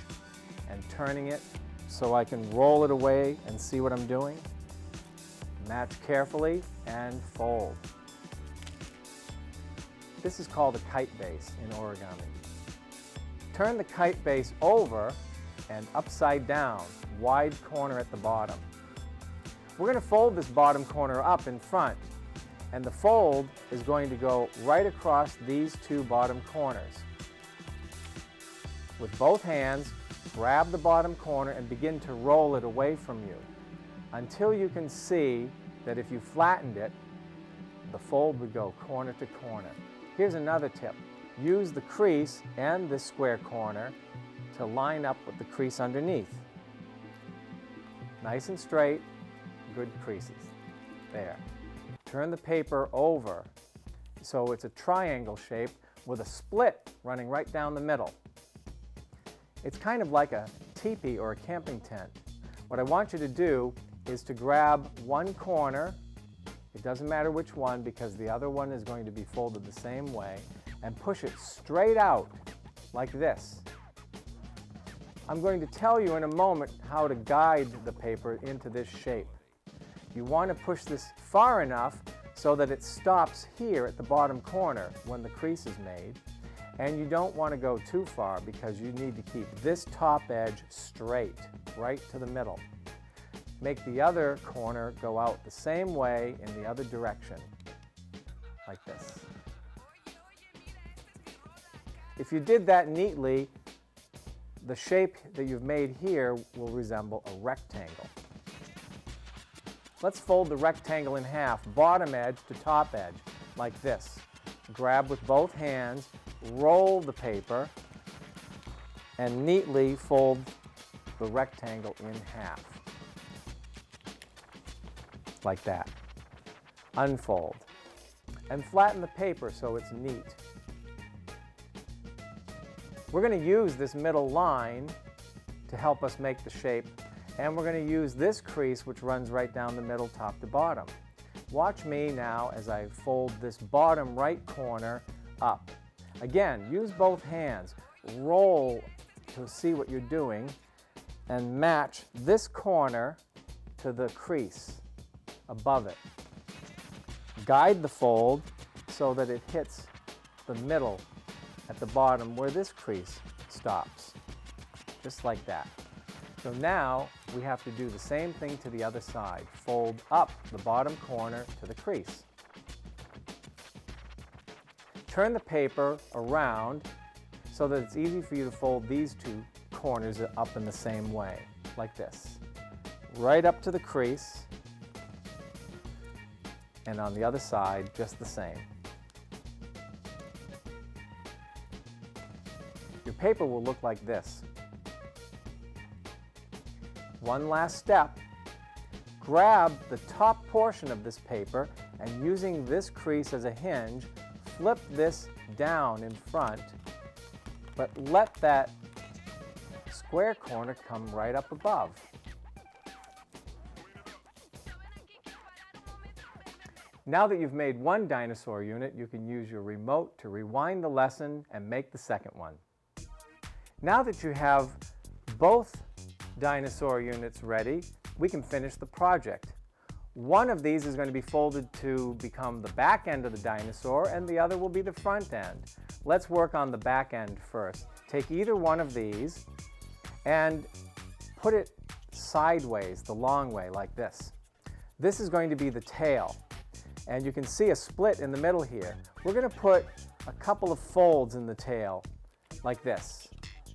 and turning it so I can roll it away and see what I'm doing? Match carefully and fold. This is called a kite base in origami. Turn the kite base over and upside down, wide corner at the bottom. We're going to fold this bottom corner up in front, and the fold is going to go right across these 2 bottom corners. With both hands, grab the bottom corner and begin to roll it away from you until you can see that if you flattened it, the fold would go corner to corner. Here's another tip. Use the crease and this square corner to line up with the crease underneath. Nice and straight, good creases. There. Turn the paper over so it's a triangle shape with a split running right down the middle. It's kind of like a teepee or a camping tent. What I want you to do is to grab one corner, it doesn't matter which one because the other one is going to be folded the same way, and push it straight out like this. I'm going to tell you in a moment how to guide the paper into this shape. You want to push this far enough so that it stops here at the bottom corner when the crease is made, and you don't want to go too far because you need to keep this top edge straight, right to the middle. Make the other corner go out the same way in the other direction, like this. If you did that neatly, the shape that you've made here will resemble a rectangle. Let's fold the rectangle in half, bottom edge to top edge, like this. Grab with both hands, roll the paper, and neatly fold the rectangle in half. Like that. Unfold. And flatten the paper so it's neat. We're going to use this middle line to help us make the shape, and we're going to use this crease which runs right down the middle, top to bottom. Watch me now as I fold this bottom right corner up. Again, use both hands. Roll to see what you're doing and match this corner to the crease above it. Guide the fold so that it hits the middle at the bottom where this crease stops, just like that. So now we have to do the same thing to the other side. Fold up the bottom corner to the crease. Turn the paper around so that it's easy for you to fold these two corners up in the same way, like this. Right up to the crease, and on the other side, just the same. Your paper will look like this. One last step. Grab the top portion of this paper and using this crease as a hinge, flip this down in front, but let that square corner come right up above. Now that you've made one dinosaur unit, you can use your remote to rewind the lesson and make the second one. Now that you have both dinosaur units ready, we can finish the project. One of these is going to be folded to become the back end of the dinosaur, and the other will be the front end. Let's work on the back end first. Take either one of these and put it sideways, the long way, like this. This is going to be the tail, and you can see a split in the middle here. We're going to put a couple of folds in the tail, like this.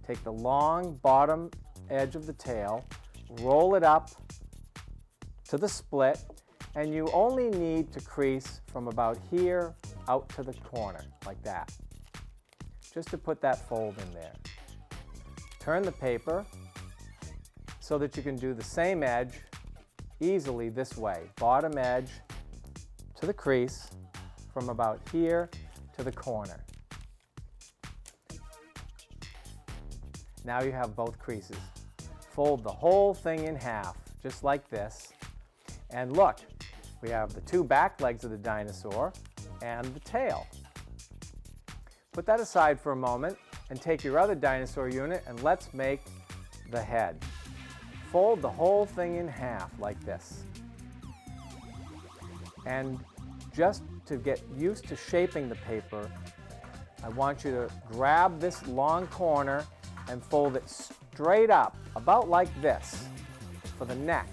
Take the long bottom edge of the tail, roll it up to the split, and you only need to crease from about here out to the corner, like that, just to put that fold in there. Turn the paper so that you can do the same edge easily this way, bottom edge to the crease from about here to the corner. Now you have both creases. Fold the whole thing in half, just like this. And look, we have the two back legs of the dinosaur and the tail. Put that aside for a moment and take your other dinosaur unit and let's make the head. Fold the whole thing in half like this. And just to get used to shaping the paper, I want you to grab this long corner and fold it straight up, about like this, for the neck.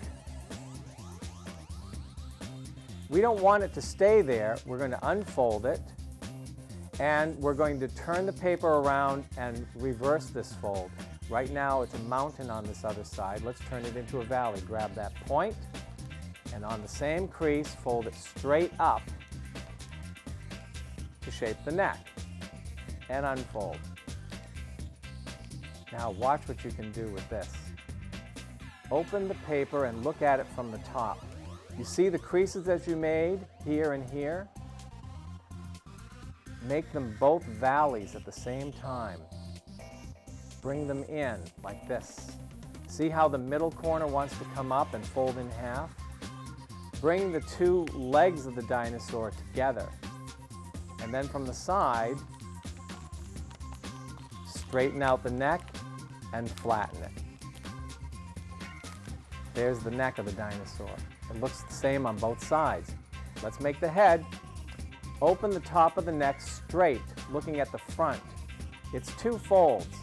We don't want it to stay there. We're going to unfold it, and we're going to turn the paper around and reverse this fold. Right now it's a mountain on this other side. Let's turn it into a valley. Grab that point, and on the same crease, fold it straight up to shape the neck, and unfold. Now watch what you can do with this. Open the paper and look at it from the top. You see the creases that you made here and here? Make them both valleys at the same time. Bring them in like this. See how the middle corner wants to come up and fold in half? Bring the two legs of the dinosaur together. And then from the side, straighten out the neck and flatten it. There's the neck of the dinosaur. It looks the same on both sides. Let's make the head. Open the top of the neck straight, looking at the front. It's two folds.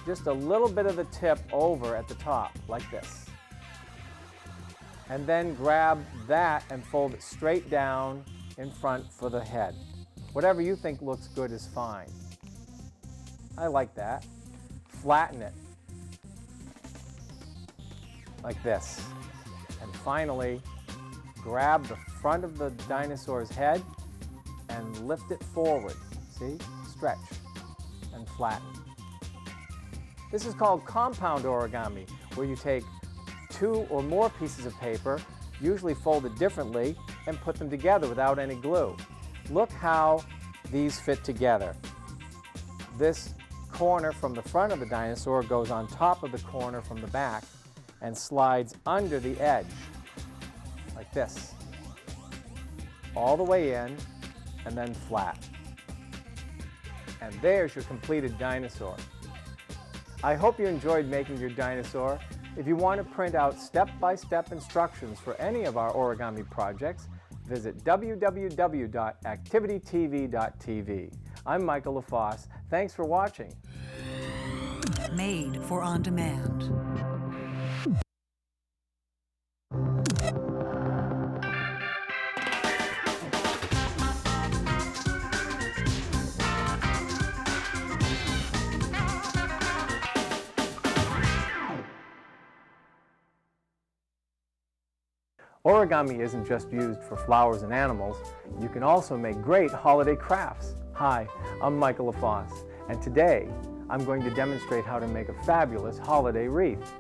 Just a little bit of the tip over at the top, like this. And then grab that and fold it straight down in front for the head. Whatever you think looks good is fine. I like that. Flatten it, like this. And finally, grab the front of the dinosaur's head and lift it forward. See? Stretch and flatten. This is called compound origami, where you take two or more pieces of paper, usually folded differently, and put them together without any glue. Look how these fit together. This corner from the front of the dinosaur goes on top of the corner from the back and slides under the edge, like this. All the way in, and then flat. And there's your completed dinosaur. I hope you enjoyed making your dinosaur. If you want to print out step-by-step instructions for any of our origami projects, visit www.activitytv.tv. I'm Michael LaFosse. Thanks for watching. Made for on demand. Origami isn't just used for flowers and animals. You can also make great holiday crafts. Hi, I'm Michael LaFosse, and today I'm going to demonstrate how to make a fabulous holiday wreath.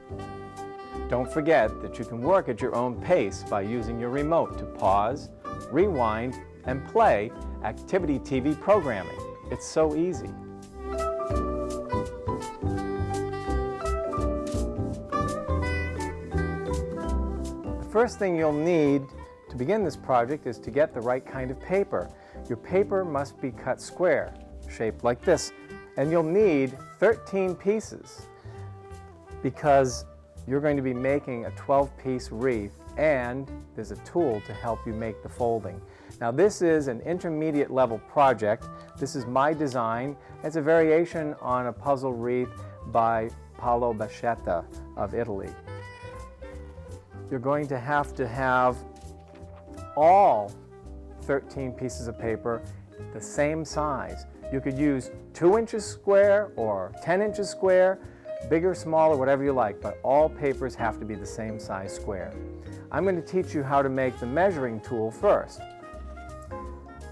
Don't forget that you can work at your own pace by using your remote to pause, rewind, and play activity TV programming. It's so easy. The first thing you'll need to begin this project is to get the right kind of paper. Your paper must be cut square, shaped like this, and you'll need 13 pieces because you're going to be making a 12-piece wreath, and there's a tool to help you make the folding. Now this is an intermediate level project. This is my design. It's a variation on a puzzle wreath by Paolo Bascetta of Italy. You're going to have all 13 pieces of paper the same size. You could use 2 inches square or 10 inches square, bigger, smaller, whatever you like, but all papers have to be the same size square. I'm going to teach you how to make the measuring tool first.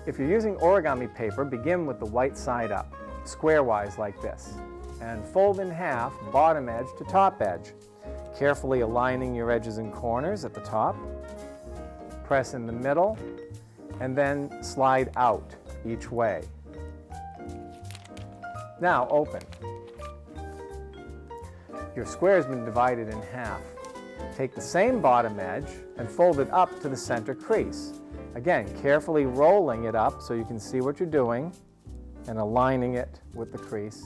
If you're using origami paper, begin with the white side up, square-wise like this, and fold in half, bottom edge to top edge, carefully aligning your edges and corners at the top. Press in the middle, and then slide out each way. Now open. Your square has been divided in half. Take the same bottom edge and fold it up to the center crease. Again, carefully rolling it up so you can see what you're doing and aligning it with the crease.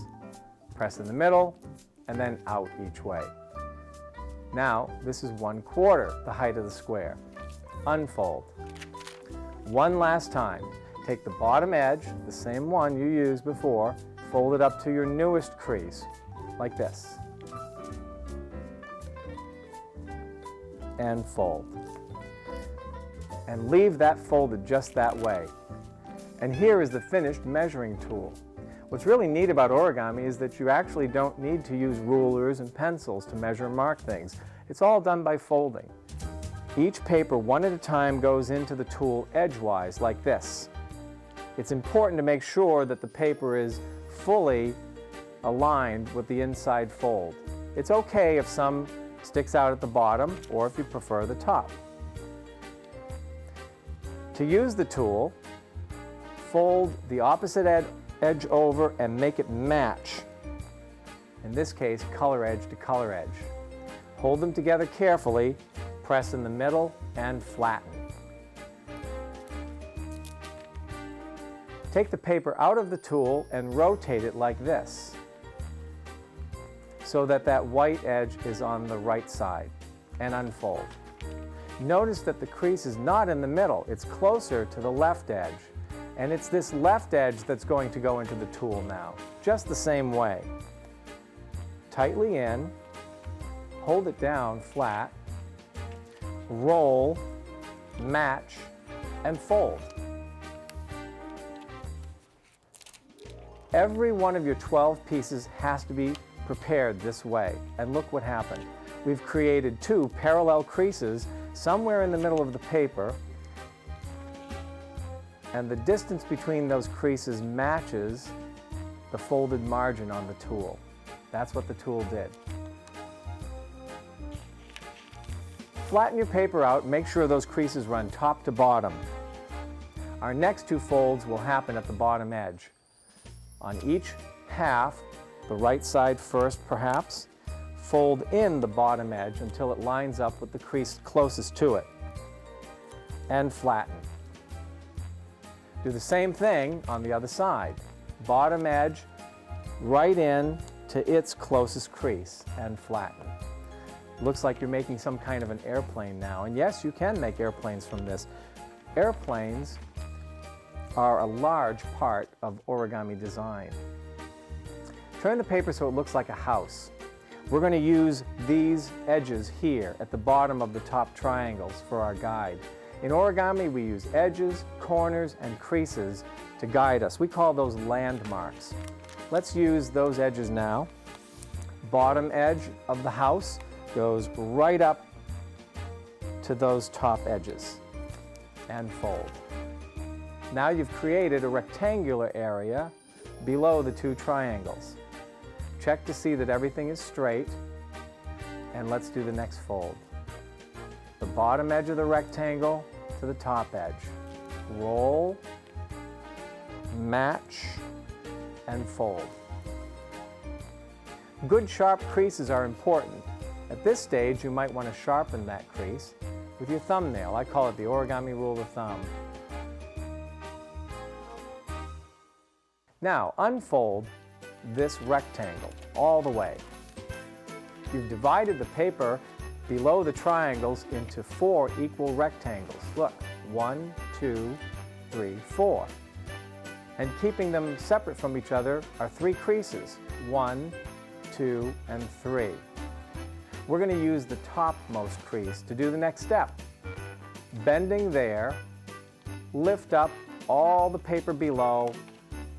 Press in the middle and then out each way. Now, this is 1/4 the height of the square. Unfold. One last time. Take the bottom edge, the same one you used before, fold it up to your newest crease, like this. And fold. And leave that folded just that way. And here is the finished measuring tool. What's really neat about origami is that you actually don't need to use rulers and pencils to measure and mark things. It's all done by folding. Each paper, one at a time, goes into the tool edgewise, like this. It's important to make sure that the paper is fully aligned with the inside fold. It's okay if some sticks out at the bottom, or if you prefer the top. To use the tool, fold the opposite edge over and make it match. In this case, color edge to color edge. Hold them together carefully, press in the middle, and flatten. Take the paper out of the tool and rotate it like this, so that that white edge is on the right side, and unfold. Notice that the crease is not in the middle, it's closer to the left edge. And it's this left edge that's going to go into the tool now, just the same way. Tightly in, hold it down flat, roll, match, and fold. Every one of your 12 pieces has to be prepared this way. And look what happened. We've created 2 parallel creases somewhere in the middle of the paper, and the distance between those creases matches the folded margin on the tool. That's what the tool did. Flatten your paper out, make sure those creases run top to bottom. Our next 2 folds will happen at the bottom edge. On each half, the right side first perhaps, fold in the bottom edge until it lines up with the crease closest to it, and flatten. Do the same thing on the other side. Bottom edge right in to its closest crease and flatten. Looks like you're making some kind of an airplane now, and yes, you can make airplanes from this. Airplanes are a large part of origami design. Turn the paper so it looks like a house. We're going to use these edges here at the bottom of the top triangles for our guide. In origami, we use edges, corners, and creases to guide us. We call those landmarks. Let's use those edges now. Bottom edge of the house goes right up to those top edges and fold. Now you've created a rectangular area below the two triangles. Check to see that everything is straight, and let's do the next fold. The bottom edge of the rectangle to the top edge. Roll, match, and fold. Good sharp creases are important. At this stage, you might want to sharpen that crease with your thumbnail. I call it the origami rule of thumb. Now, unfold this rectangle all the way. You've divided the paper below the triangles into 4 equal rectangles. Look, 1, 2, 3, 4. And keeping them separate from each other are 3 creases, 1, 2, and 3. We're going to use the topmost crease to do the next step. Bending there, lift up all the paper below,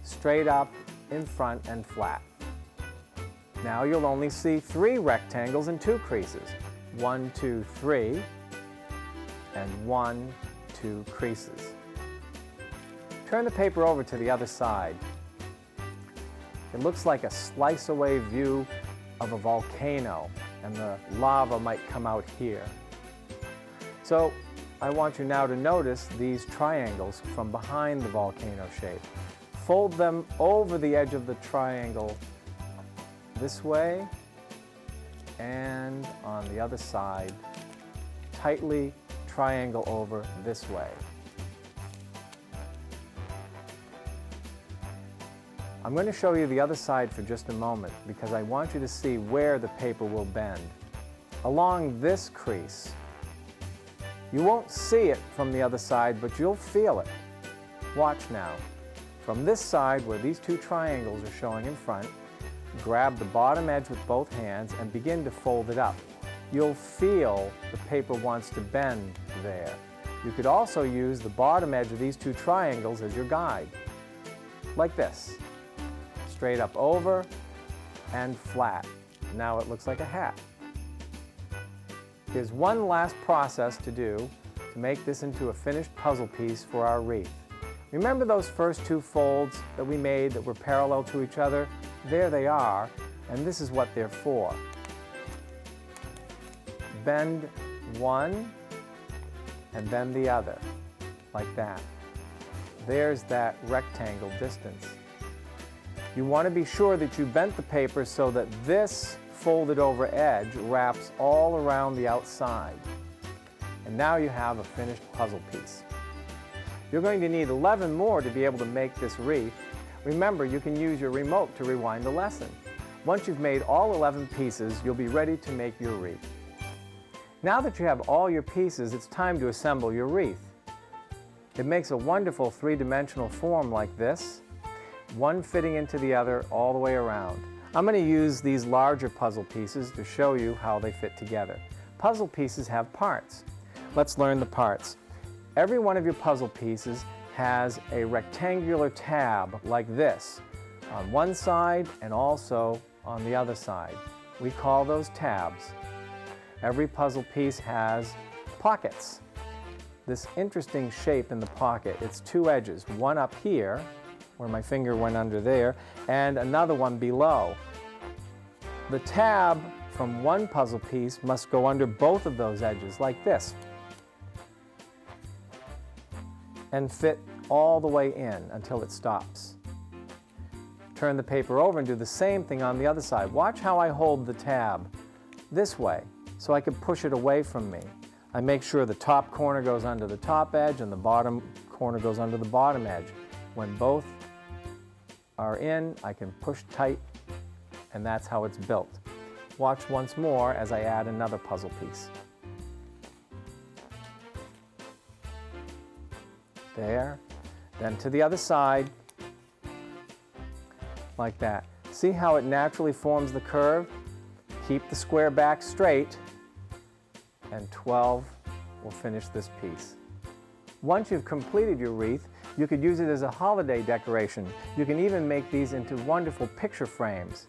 straight up, in front, and flat. Now you'll only see 3 rectangles and 2 creases. 1, 2, 3, and 1, 2 creases. Turn the paper over to the other side. It looks like a slice-away view of a volcano, and the lava might come out here. So I want you now to notice these triangles from behind the volcano shape. Fold them over the edge of the triangle this way and on the other side. Tightly triangle over this way. I'm going to show you the other side for just a moment because I want you to see where the paper will bend. Along this crease. You won't see it from the other side, but you'll feel it. Watch now. From this side, where these 2 triangles are showing in front, grab the bottom edge with both hands and begin to fold it up. You'll feel the paper wants to bend there. You could also use the bottom edge of these 2 triangles as your guide, like this. Straight up over and flat. Now it looks like a hat. Here's one last process to do to make this into a finished puzzle piece for our wreath. Remember those first 2 folds that we made that were parallel to each other? There they are, and this is what they're for. Bend one and then the other, like that. There's that rectangle distance. You want to be sure that you bent the paper so that this folded over edge wraps all around the outside. And now you have a finished puzzle piece. You're going to need 11 more to be able to make this wreath. Remember, you can use your remote to rewind the lesson. Once you've made all 11 pieces, you'll be ready to make your wreath. Now that you have all your pieces, it's time to assemble your wreath. It makes a wonderful 3-dimensional form like this, one fitting into the other all the way around. I'm going to use these larger puzzle pieces to show you how they fit together. Puzzle pieces have parts. Let's learn the parts. Every one of your puzzle pieces has a rectangular tab like this on one side and also on the other side. We call those tabs. Every puzzle piece has pockets. This interesting shape in the pocket, it's 2 edges, one up here, where my finger went under there, and another one below. The tab from one puzzle piece must go under both of those edges like this and fit all the way in until it stops. Turn the paper over and do the same thing on the other side. Watch how I hold the tab this way so I can push it away from me. I make sure the top corner goes under the top edge and the bottom corner goes under the bottom edge. When both are in, I can push tight, and that's how it's built. Watch once more as I add another puzzle piece. There. Then to the other side, like that. See how it naturally forms the curve? Keep the square back straight, and 12 will finish this piece. Once you've completed your wreath, you could use it as a holiday decoration. You can even make these into wonderful picture frames.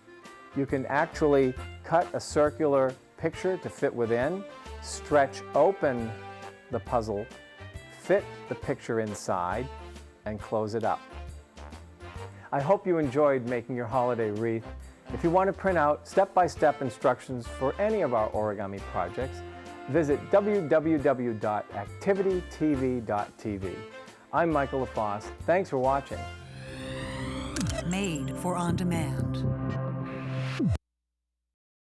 You can actually cut a circular picture to fit within, stretch open the puzzle, fit the picture inside, and close it up. I hope you enjoyed making your holiday wreath. If you want to print out step-by-step instructions for any of our origami projects, visit www.activitytv.tv. I'm Michael LaFosse. Thanks for watching. Made for on demand.